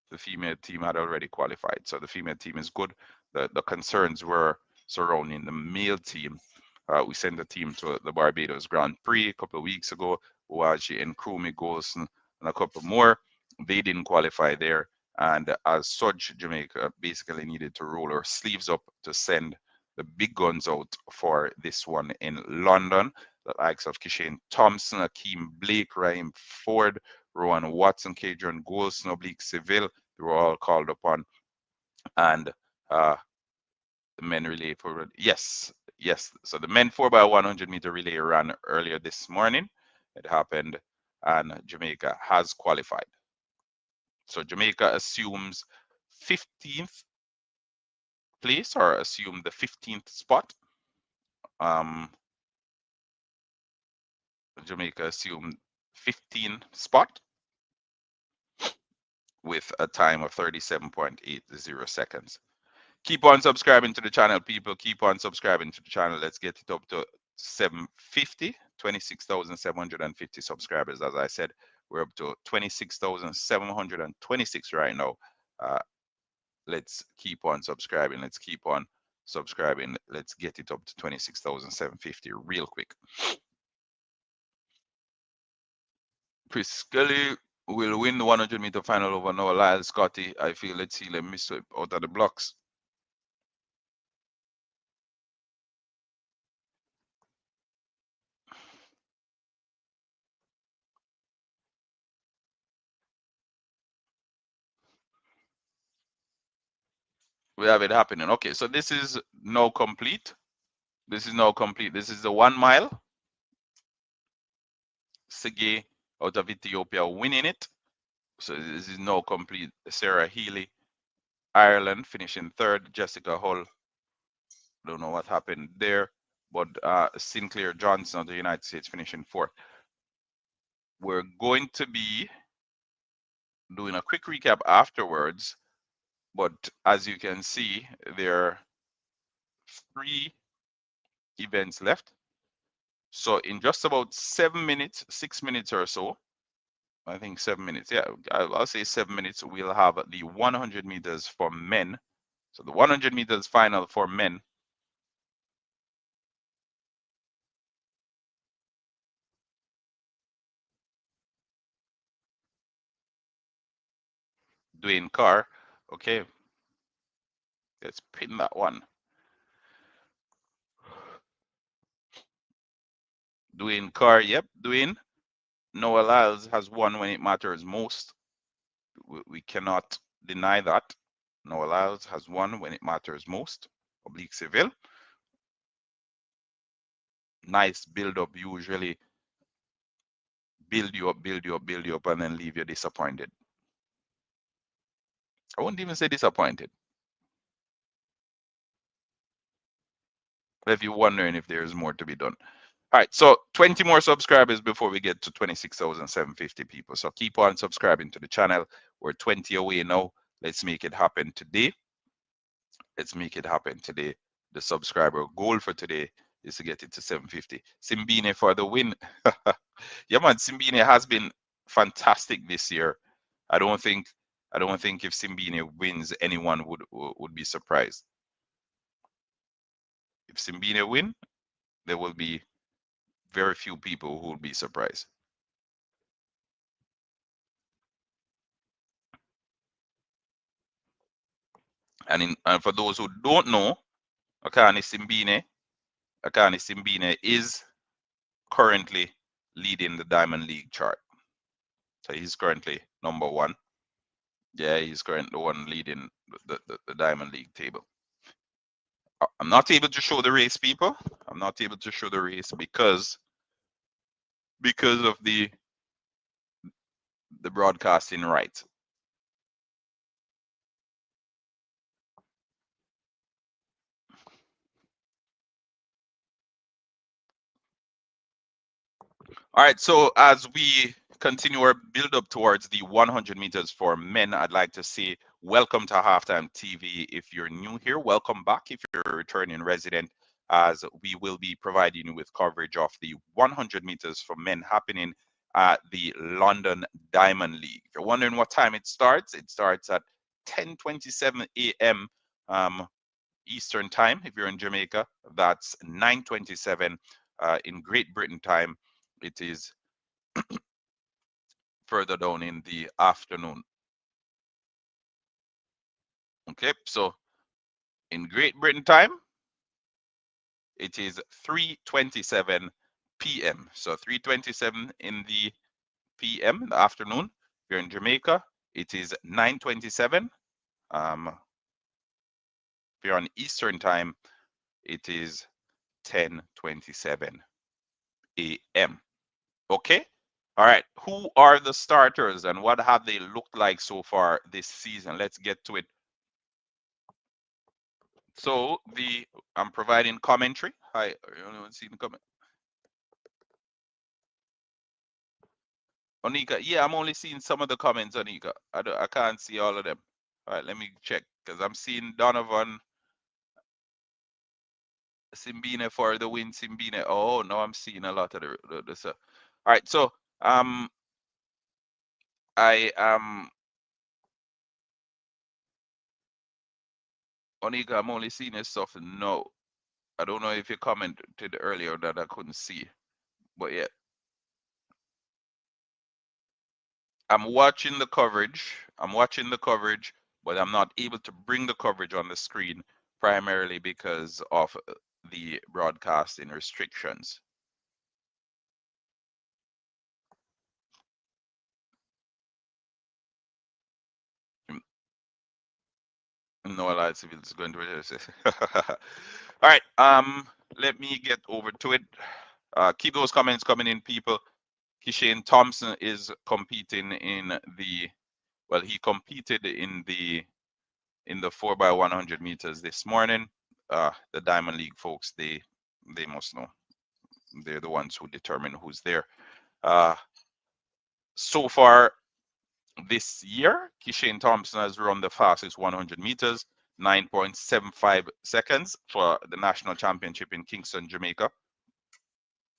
The female team had already qualified. So the female team is good. The concerns were surrounding the male team. We sent a team to the Barbados Grand Prix a couple of weeks ago, Uwaji and Krumi Golson and a couple more. They didn't qualify there. And as such, Jamaica basically needed to roll her sleeves up to send the big guns out for this one in London. The likes of Kishane Thompson, Akeem Blake, Raheem Ford, Rowan Watson, Kadrian Golson, Oblique Seville, they were all called upon. And the men relay forward. Yes. So the men 4x100 meter relay ran earlier this morning. It happened, and Jamaica has qualified. So Jamaica assumes 15th place, or assume the 15th spot. Jamaica assumed 15 spot with a time of 37.80 seconds. Keep on subscribing to the channel, people. Keep on subscribing to the channel. Let's get it up to 750, 26,750 subscribers. As I said, we're up to 26,726 right now. Let's keep on subscribing. Let's keep on subscribing. Let's get it up to 26,750 real quick. Chris Kelly will win the 100-meter final over Noah Lyles. Scotty, I feel, let's see, let me sweep out of the blocks. We have it happening. Okay, so this is now complete. This is now complete. This is the 1 mile. Sige out of Ethiopia winning it. So this is now complete. Sarah Healy, Ireland, finishing third. Jessica Hull, don't know what happened there. But Sinclair Johnson of the United States finishing fourth. We're going to be doing a quick recap afterwards. But as you can see, there are 3 events left. So in just about 7 minutes, 6 minutes or so, I think 7 minutes. Yeah, I'll say 7 minutes. We'll have the 100 meters for men. So the 100 meters final for men. Dwayne Carr. Okay. Let's pin that one. Dwayne Carr. Yep, Dwayne. Noah Lyles has won when it matters most. We cannot deny that. Noah Lyles has won when it matters most. Oblique Seville. Nice build up, usually build you up, build you up, build you up, and then leave you disappointed. I wouldn't even say disappointed. If you're wondering if there's more to be done. All right, so 20 more subscribers before we get to 26,750 people. So keep on subscribing to the channel. We're 20 away now. Let's make it happen today. Let's make it happen today. The subscriber goal for today is to get it to 750. Simbine for the win. Yeah, man, Simbine has been fantastic this year. I don't think if Simbine wins, anyone would be surprised. If Simbine win, there will be very few people who will be surprised. And for those who don't know, Akani Simbine is currently leading the Diamond League chart. So he's currently number 1. Yeah, he's currently the one leading the Diamond League table. I'm not able to show the race, people. I'm not able to show the race because of the broadcasting rights. All right, so as we continue our build up towards the 100 meters for men, I'd like to say welcome to Halftime TV. If you're new here, welcome back. If you're a returning resident, as we will be providing you with coverage of the 100 meters for men happening at the London Diamond League. If you're wondering what time it starts at 10:27 a.m. Eastern time. If you're in Jamaica, that's 9:27 in Great Britain time. It is further down in the afternoon. Okay, so in Great Britain time, it is 3:27 p.m. So 3:27 in the p.m. in the afternoon. If you're in Jamaica, it is 9:27. If you're on Eastern time, it is 10:27 a.m. Okay. All right. Who are the starters and what have they looked like so far this season? Let's get to it. So I'm providing commentary. Hi, you only see the comment. Onika, yeah, I'm only seeing some of the comments, Onika. I can't see all of them. All right, let me check because I'm seeing Donovan Simbine for the win. Simbine. Oh no, I'm seeing a lot of the stuff. All right, so um, I Onika, I'm only seeing this stuff. No, I don't know if you commented earlier that I couldn't see, but yeah, I'm watching the coverage. I'm watching the coverage, but I'm not able to bring the coverage on the screen primarily because of the broadcasting restrictions. No alliance civil is going to. All right. Let me get over to it. Keep those comments coming in, people. Kishane Thompson is competing in the. Well, he competed in the 4x100 meters this morning. The Diamond League folks, they must know. They're the ones who determine who's there. Uh, so far this year, Kishane Thompson has run the fastest 100 meters, 9.75 seconds for the national championship in Kingston, Jamaica.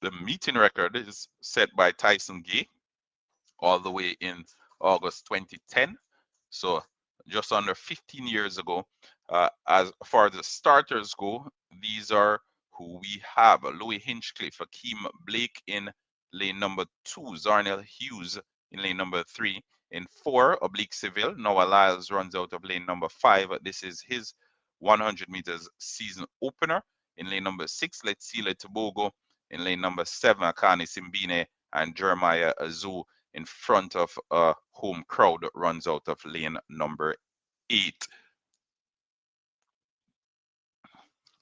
The meeting record is set by Tyson Gay all the way in August 2010. So just under 15 years ago. As far as the starters go, these are who we have. Louis Hinchcliffe, Akeem Blake in lane number 2, Zarnell Hughes in lane number 3. In 4, Oblique Seville, Noah Lyles runs out of lane number 5. This is his 100 meters season opener. In lane number 6, Letsile Tobogo. In lane number 7, Akani Simbine and Jeremiah Azu in front of a home crowd runs out of lane number 8.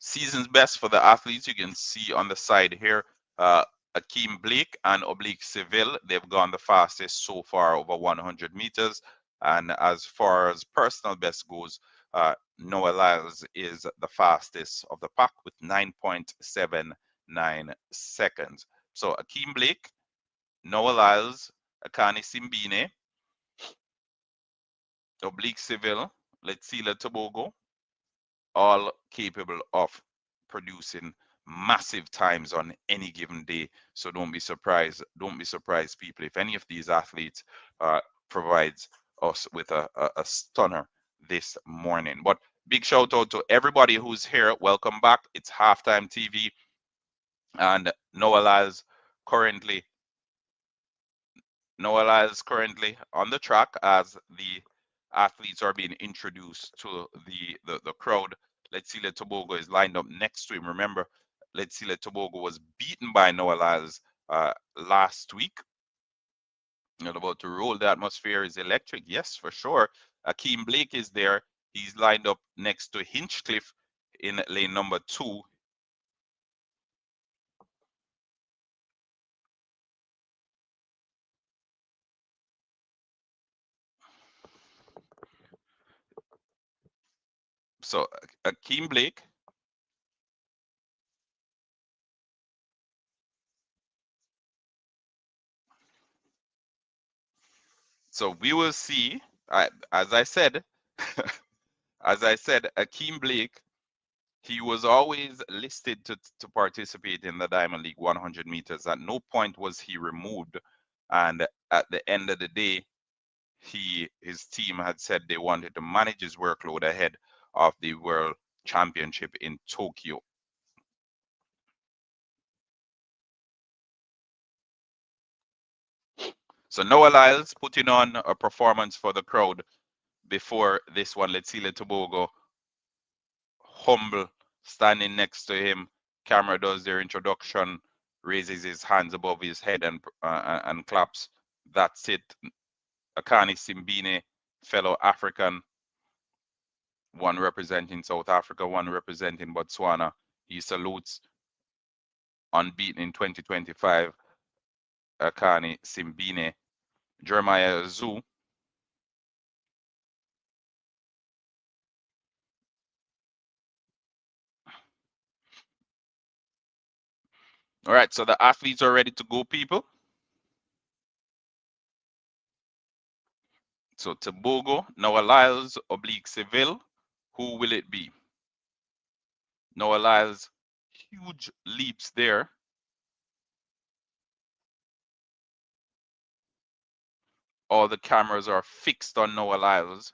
Season's best for the athletes, you can see on the side here, Akeem Blake and Oblique Seville, they've gone the fastest so far over 100 meters. And as far as personal best goes, Noah Lyles is the fastest of the pack with 9.79 seconds. So Akeem Blake, Noah Lyles, Akani Simbine, Oblique Seville, Letsila Tobogo, all capable of producing massive times on any given day. So don't be surprised. Don't be surprised, people, if any of these athletes provides us with a stunner this morning. But big shout out to everybody who's here. Welcome back. It's Halftime TV. And Noah Lyles currently Noah is currently on the track as the athletes are being introduced to the crowd. Letsile Tobogo is lined up next to him. Remember, Letsile Tobogo was beaten by Noah Lyles last week. Not about to roll. The atmosphere is electric. Yes, for sure. Akeem Blake is there. He's lined up next to Hinchcliffe in lane number 2. So Akeem Blake. So we will see. As I said, Akeem Blake, he was always listed to participate in the Diamond League 100 meters. At no point was he removed. And at the end of the day, his team had said they wanted to manage his workload ahead of the World Championship in Tokyo. So Noah Lyles putting on a performance for the crowd before this one. Letsile Tobogo, humble, standing next to him. Camera does their introduction, raises his hands above his head and claps. That's it. Akani Simbine, fellow African, one representing South Africa, one representing Botswana. He salutes unbeaten in 2025. Akani Simbine, Jeremiah Zoo. All right, so the athletes are ready to go, people. So Tobago, Noah Lyles, oblique Seville. Who will it be? Noah Lyles, huge leaps there. All the cameras are fixed on Noah Lyles.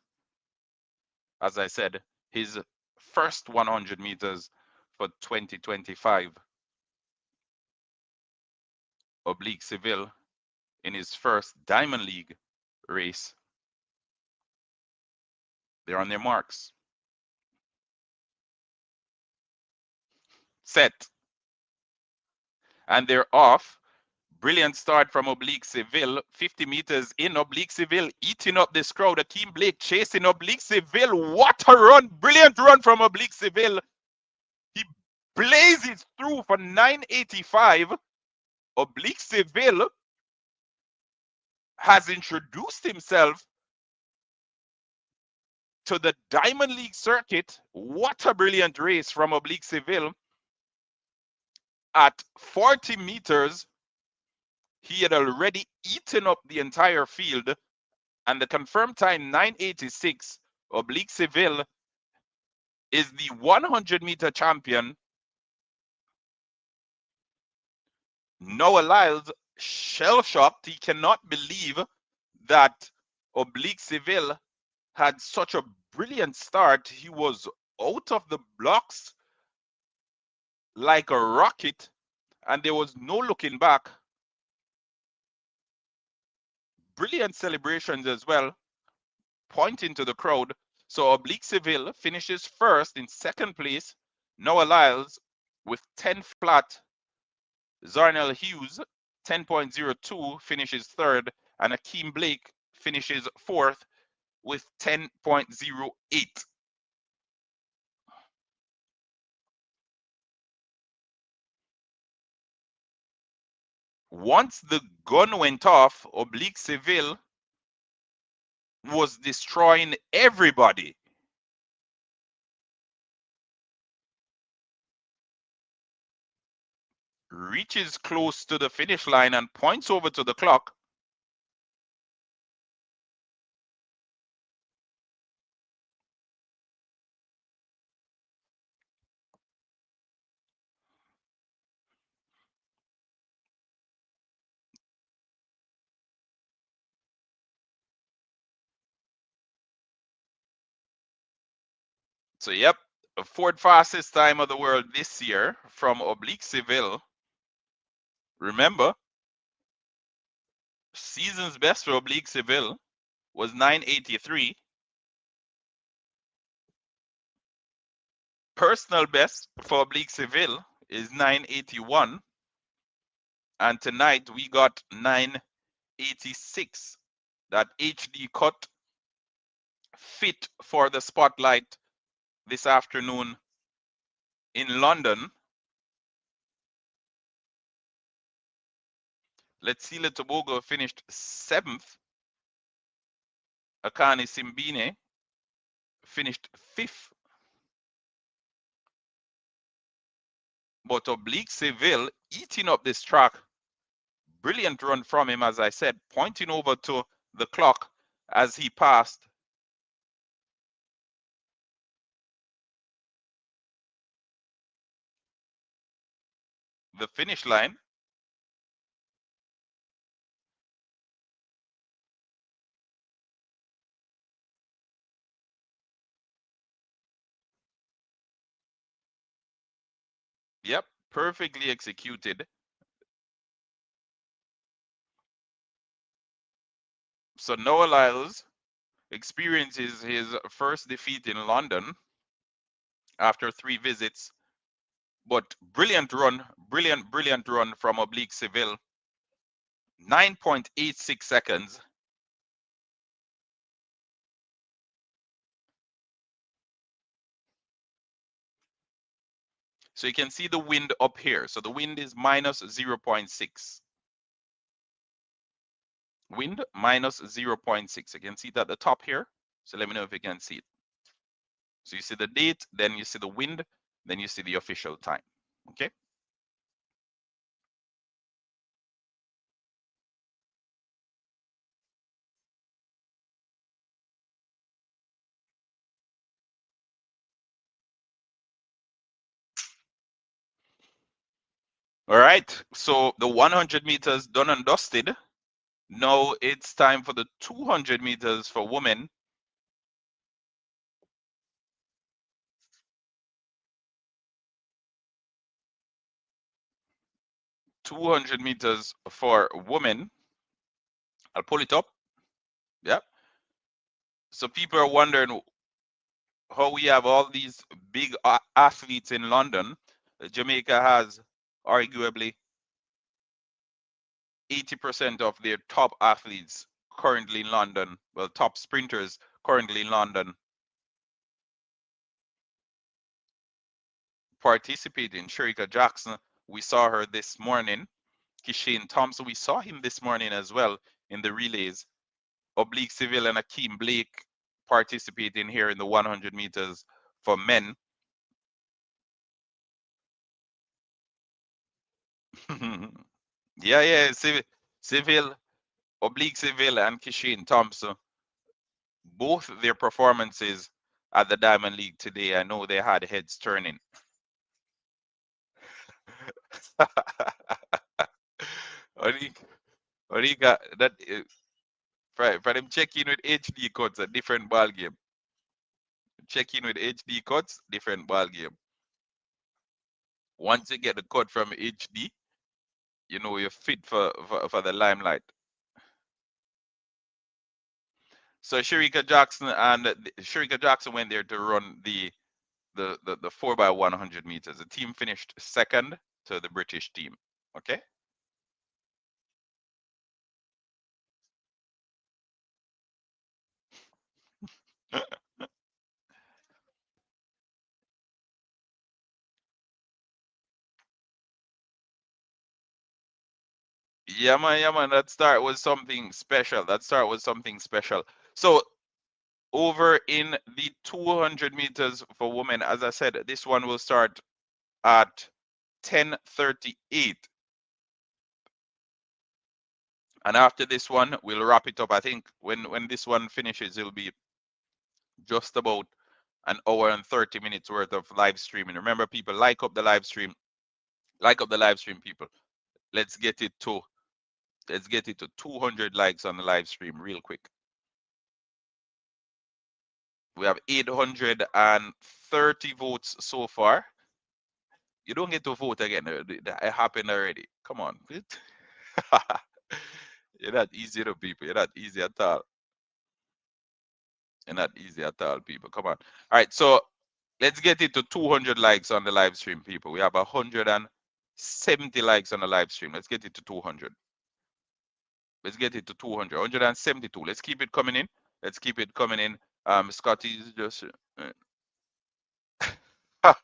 As I said, his first 100 meters for 2025. Oblique Seville in his first Diamond League race. They're on their marks. Set. And they're off. Brilliant start from Oblique Seville. 50 meters in. Oblique Seville eating up this crowd. Akeem Blake chasing Oblique Seville. What a run. Brilliant run from Oblique Seville. He blazes through for 985. Oblique Seville has introduced himself to the Diamond League circuit. What a brilliant race from Oblique Seville. At 40 meters, he had already eaten up the entire field, and the confirmed time 986. Oblique Seville is the 100-meter champion. Noah Lyles, shell-shocked. He cannot believe that Oblique Seville had such a brilliant start. He was out of the blocks like a rocket, and there was no looking back. Brilliant celebrations as well, pointing to the crowd. So Oblique Seville finishes first. In second place, Noah Lyles with 10 flat. Zarnell Hughes, 10.02, finishes third. And Akeem Blake finishes fourth with 10.08. Once the gun went off, Oblique Seville was destroying everybody. Reaches close to the finish line and points over to the clock. So, yep, a fourth fastest time of the world this year from Oblique Seville. Remember, season's best for Oblique Seville was 983. Personal best for Oblique Seville is 981. And tonight we got 986. That HD cut fit for the spotlight this afternoon in London. Letsile Tobago finished 7th. Akani Simbine finished 5th. But Oblique Seville eating up this track. Brilliant run from him, as I said, pointing over to the clock as he passed the finish line. Yep, perfectly executed. So Noah Lyles experiences his first defeat in London after 3 visits. But brilliant run, brilliant run from Oblique Seville. 9.86 seconds. So you can see the wind up here. So the wind is minus 0.6. Wind minus 0.6. You can see it at the top here. So let me know if you can see it. So you see the date, then you see the wind, then you see the official time. Okay. All right. So the 100 meters done and dusted. Now it's time for the 200 meters for women. 200 meters for women. I'll pull it up. Yeah. So people are wondering how we have all these big athletes in London. Jamaica has arguably 80% of their top athletes currently in London. Well, top sprinters currently in London participating. Sherika Jackson, we saw her this morning. Kishane Thompson, we saw him this morning as well in the relays. Oblique Civil and Akeem Blake participating here in the 100 meters for men. Yeah, Civil, Oblique Civil and Kishane Thompson, both their performances at the Diamond League today, I know they had heads turning. Orika, that for them check in with HD cuts a different ball game. Check in with HD cuts, different ball game. Once you get the cut from HD, you know you're fit for the limelight. So Sherika Jackson went there to run the 4x100 meters. The team finished second to the British team. Okay. Yeah man. That start was something special. That start was something special. So over in the 200 meters for women, as I said, this one will start at 10:38. And after this one, we'll wrap it up. I think when this one finishes, it'll be just about an hour and 30 minutes worth of live streaming. Remember, people, like up the live stream. Like up the live stream, people. Let's get it to 200 likes on the live stream real quick. We have 830 votes so far. You don't get to vote again. It happened already. Come on. You're not easy to people. You're not easy at all. You're not easy at all, people. Come on. All right. So let's get it to 200 likes on the live stream, people. We have 170 likes on the live stream. Let's get it to 200. Let's get it to 200. 172. Let's keep it coming in. Let's keep it coming in. Scotty's just. All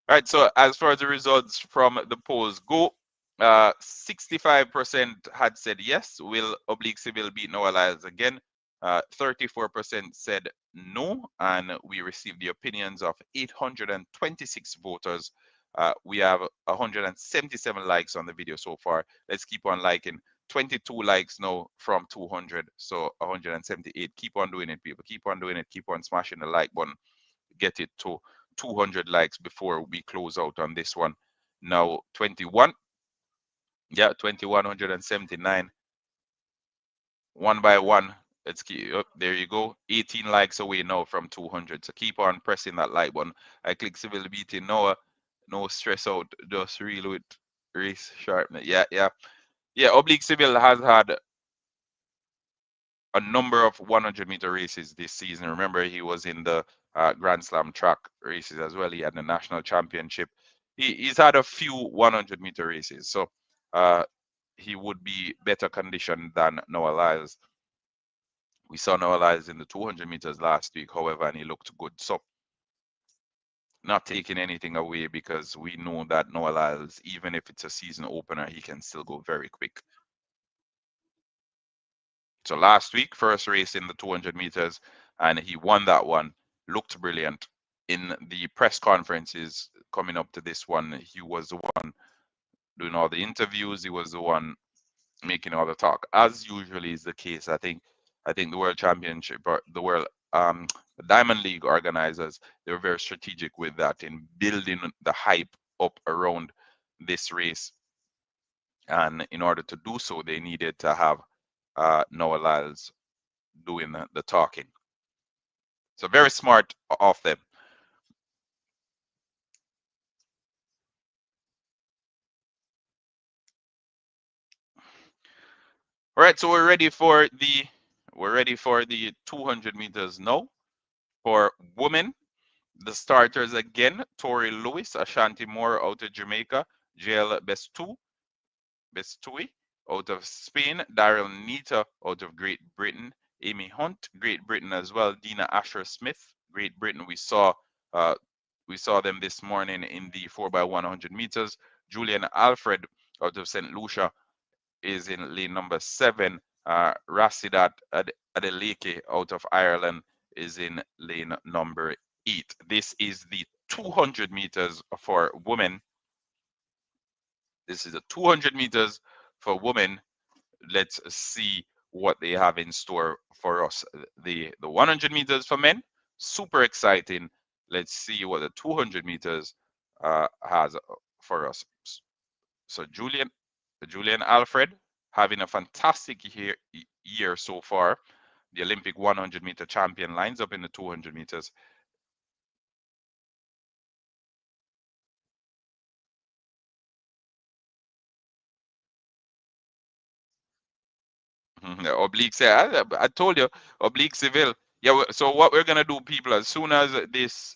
right, so as far as the results from the polls go, 65% had said yes, will Oblique Civil beat Noah Lyles again? 34% said no, and we received the opinions of 826 voters. We have 177 likes on the video so far. Let's keep on liking. 22 likes now from 200, so 178. Keep on doing it, people. Keep on doing it. Keep on smashing the like button. Get it to 200 likes before we close out on this one. Now 21. Yeah, 2179. One by one. Let's keep up. There you go. 18 likes away now from 200. So keep on pressing that like button. I click civil beating. No stress out. Just real with race sharpness. Yeah. Oblique Civil has had a number of 100-meter races this season. Remember, he was in the Grand Slam track races as well. He had the national championship. He's had a few 100-meter races, so he would be better conditioned than Noah Lyles. We saw Noah Lyles in the 200 meters last week, however, and he looked good. So, not taking anything away because we know that Noah Lyles, even if it's a season opener, he can still go very quick. So last week, first race in the 200 meters, and he won that one. Looked brilliant. In the press conferences coming up to this one, he was the one doing all the interviews. He was the one making all the talk, as usually is the case. I think the World Championship or the World Diamond League organizers, they were very strategic with that in building the hype up around this race. And in order to do so, they needed to have Noah Lyles doing the talking. So very smart of them. All right, so we're ready for the 200 meters now. For women, the starters again: Tori Lewis, Ashanti Moore out of Jamaica, JL Bestui out of Spain, Daryl Nita out of Great Britain, Amy Hunt, Great Britain as well, Dina Asher Smith, Great Britain. We saw them this morning in the 4x100 meters. Julian Alfred out of St. Lucia is in lane number 7. Rasidat Adeleke out of Ireland is in lane number 8. This is the 200 meters for women. This is the 200 meters for women. Let's see what they have in store for us. The 100 meters for men, super exciting. Let's see what the 200 meters has for us. So Julian Alfred having a fantastic year so far. The Olympic 100-meter champion lines up in the 200 meters. Oblique say, I told you, oblique civil. Yeah, so what we're gonna do, people, as soon as this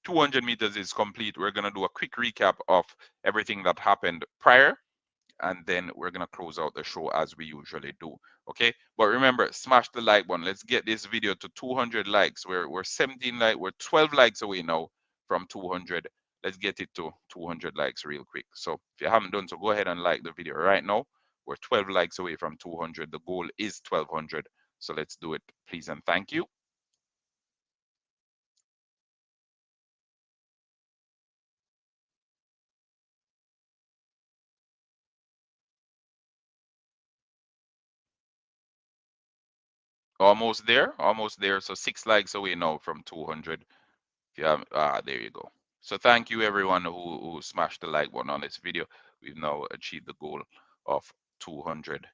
200 meters is complete, we're gonna do a quick recap of everything that happened prior, and then we're gonna close out the show as we usually do. Okay, but remember, smash the like button. Let's get this video to 200 likes. We're 12 likes away now from 200. Let's get it to 200 likes real quick. So if you haven't done so, go ahead and like the video right now. We're 12 likes away from 200. The goal is 1200. So let's do it, please and thank you. Almost there, almost there. So 6 likes away now from 200. Yeah, there you go. So thank you everyone who smashed the like button on this video. We've now achieved the goal of 200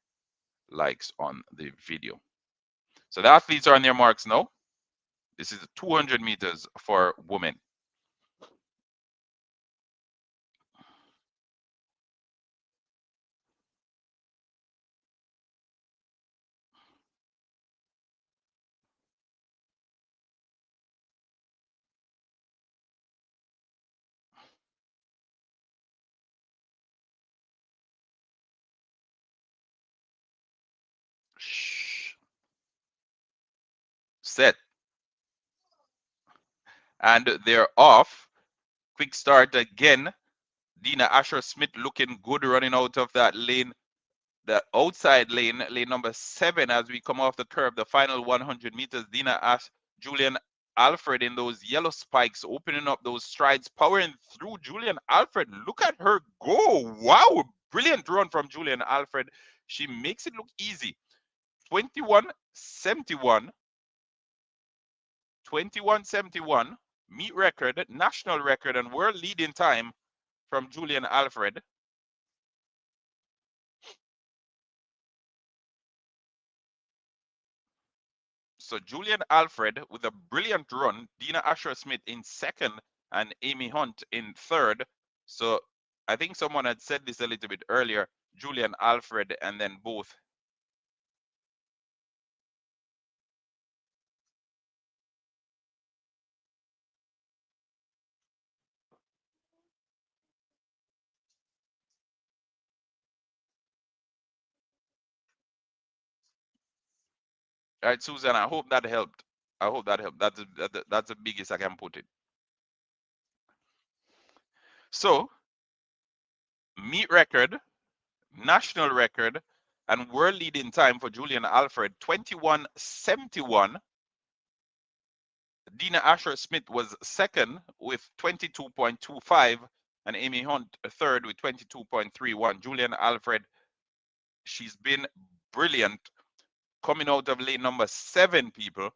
likes on the video. So the athletes are on their marks now. This is 200 meters for women. Set. And they're off. Quick start again. Dina Asher Smith looking good running out of that lane, the outside lane, lane number 7 as we come off the curb, the final 100 meters. Julian Alfred in those yellow spikes, opening up those strides, powering through. Julian Alfred, look at her go. Wow, brilliant run from Julian Alfred. She makes it look easy. 21:71. 21:71, meet record, national record, and world leading time from Julian Alfred. So Julian Alfred with a brilliant run, Dina Asher Smith in second, and Amy Hunt in third. So I think someone had said this a little bit earlier, Julian Alfred and then both. All right, Susan, I hope that helped. I hope that helped. That's the biggest I can put it. So, meet record, national record, And world leading time for Julian Alfred, 21:71. Dina Asher Smith was second with 22.25, and Amy Hunt third with 22.31. Julian Alfred, she's been brilliant coming out of lane number 7, people.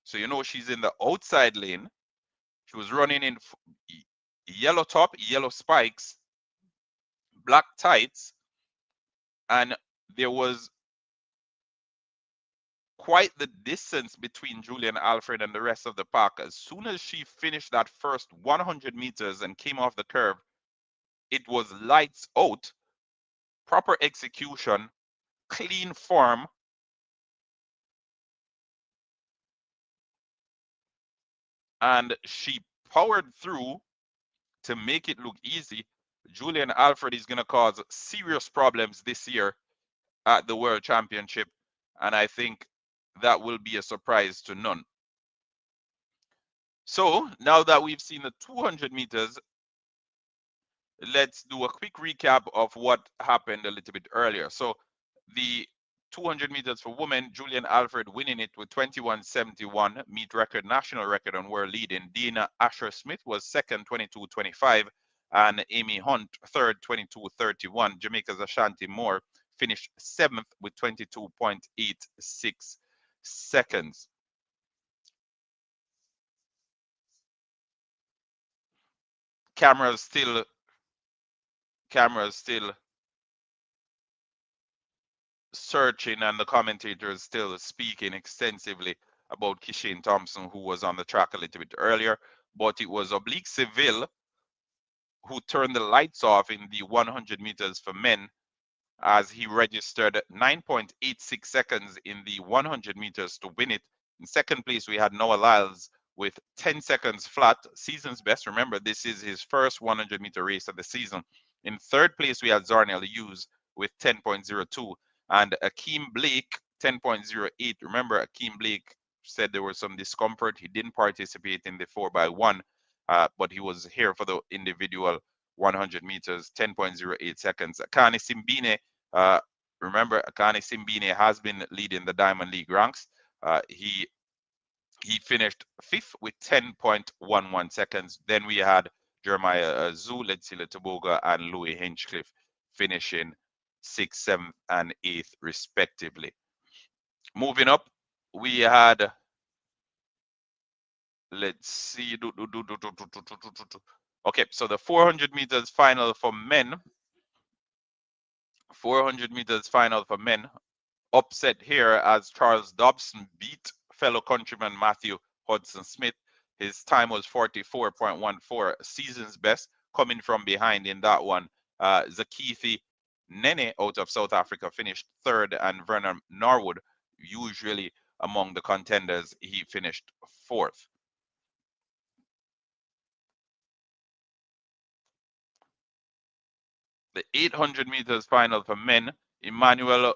So you know she's in the outside lane. She was running in yellow top, yellow spikes, black tights, and there was quite the distance between Julian Alfred and the rest of the pack. As soon as she finished that first 100 meters and came off the curve, it was lights out, proper execution, clean form, and she powered through to make it look easy. Julian Alfred is going to cause serious problems this year at the World Championship, and I think that will be a surprise to none. So now that we've seen the 200 meters, let's do a quick recap of what happened a little bit earlier. So the 200 meters for women, Julian Alfred winning it with 21:71, meet record, national record on world leading. Dina Asher Smith was second, 22:25, and Amy Hunt third, 22:31. Jamaica's Ashanti Moore finished seventh with 22.86 seconds. Cameras still searching, and the commentators still speaking extensively about Kishane Thompson, who was on the track a little bit earlier. But it was Oblique Seville who turned the lights off in the 100 meters for men, as he registered 9.86 seconds in the 100 meters to win it. In second place, we had Noah Lyles with 10 seconds flat, season's best. Remember, this is his first 100-meter race of the season. In third place, we had Zarnell Hughes with 10.02, and Akeem Blake 10.08. Remember, Akeem Blake said there was some discomfort. He didn't participate in the 4x1, but he was here for the individual 100 meters, 10.08 seconds. Akane Simbine, remember, Akane Simbine has been leading the Diamond League ranks. He finished fifth with 10.11 seconds. Then we had Jeremiah Zhu, Letsila Toboga, and Louis Hinchcliffe finishing 6th, 7th, and 8th, respectively. Moving up, we had, let's see, okay, so the 400 meters final for men. 400 meters final for men. Upset here as Charles Dobson beat fellow countryman Matthew Hudson Smith. His time was 44.14, season's best, coming from behind in that one. Zakithi Nene out of South Africa finished third, and Vernon Norwood, usually among the contenders, he finished fourth. The 800 meters final for men, Emmanuel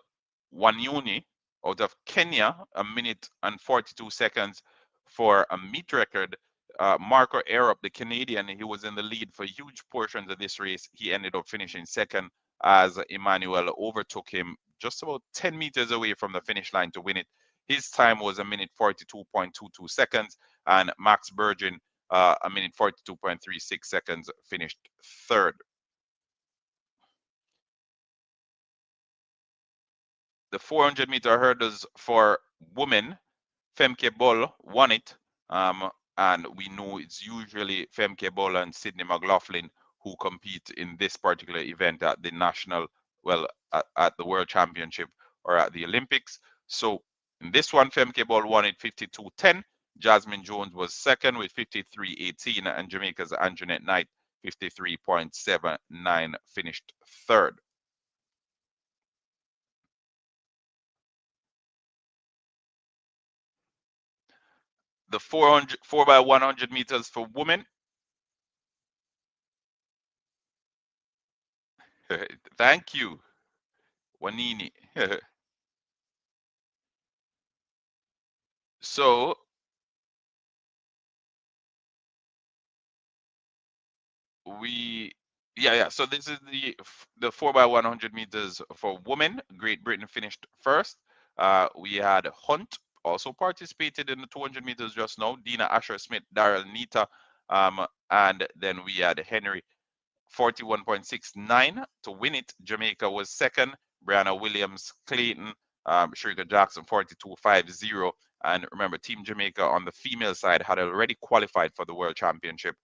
Wanyoni out of Kenya, 1 minute and 42 seconds for a meet record. Marco Arup, the Canadian, he was in the lead for huge portions of this race. He ended up finishing second as Emmanuel overtook him just about 10 meters away from the finish line to win it. His time was 1 minute 42.22 seconds, and Max Burgin, 1 minute 42.36 seconds, finished third. The 400 meter hurdles for women, Femke Bol won it. And we know it's usually Femke Bol and Sydney McLaughlin who compete in this particular event at the national, well, at the World Championship or at the Olympics. So in this one, Femke Bol won it 52.10. Jasmine Jones was second with 53.18, and Jamaica's Anjanette Knight 53.79 finished third. The 4x100 meters for women. Thank you, Wanini. So we Yeah. So this is the 4x100 meters for women. Great Britain finished first. We had Hunt also participated in the 200 meters just now. Dina Asher Smith, Daryl Nita, and then we had Henry 41.69 to win it. Jamaica was second. Brianna Williams Clayton, Shrika Jackson 42.50. And remember, Team Jamaica on the female side had already qualified for the World Championship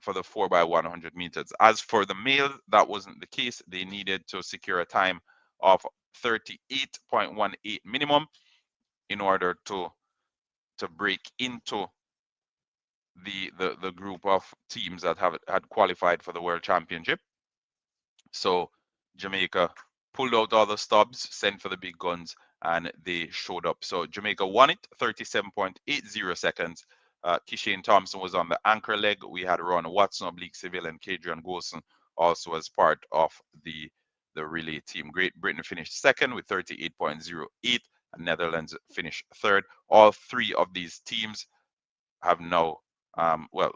for the 4x100 meters. As for the male, that wasn't the case. They needed to secure a time of 38.18 minimum in order to break into the group of teams that have had qualified for the World Championship. So Jamaica pulled out all the stubs, sent for the big guns, and they showed up. So Jamaica won it 37.80 seconds. Kishane Thompson was on the anchor leg. We had Ron Watson, Oblique Civil, and Kadrian Golson also as part of the relay team. Great Britain finished second with 38.08, and Netherlands finished third. All three of these teams have now, well,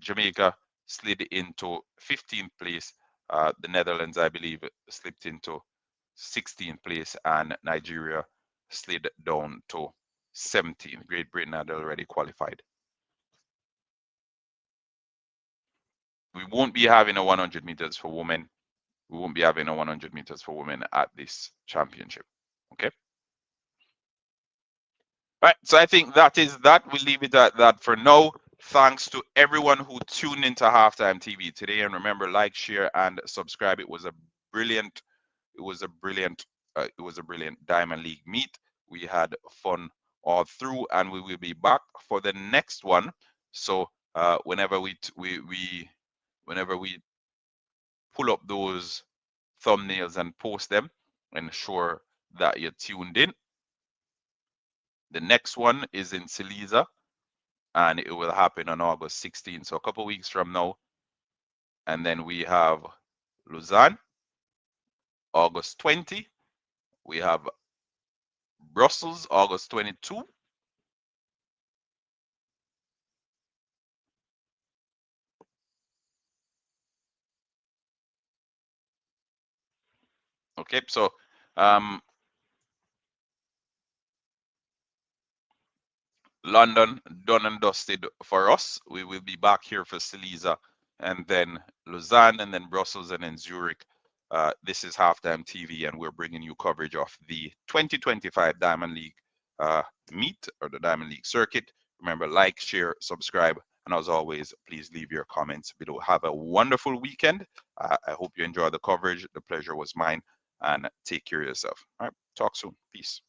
Jamaica slid into 15th place. The Netherlands, I believe, slipped into 16th place, and Nigeria slid down to 17th. Great Britain had already qualified. We won't be having a 100 meters for women. We won't be having a 100 meters for women at this championship. Okay. Right, so I think that is that. We'll leave it at that for now. Thanks to everyone who tuned into Halftime TV today. And remember, like, share, and subscribe. It was a brilliant, Diamond League meet. We had fun all through, and we will be back for the next one. So whenever we pull up those thumbnails and post them, ensure that you're tuned in. The next one is in Siliza, and it will happen on August 16th, so a couple weeks from now. And then we have Lausanne, August 20. We have Brussels, August 22. Okay, so London done and dusted for us. We will be back here for Siliza, and then Lausanne, and then Brussels, and then Zurich. This is Halftime TV, and we're bringing you coverage of the 2025 Diamond League meet, or the Diamond League circuit. Remember, like, share, subscribe, and as always, please leave your comments below. Have a wonderful weekend. I hope you enjoy the coverage. The pleasure was mine, and take care of yourself. All right, talk soon. Peace.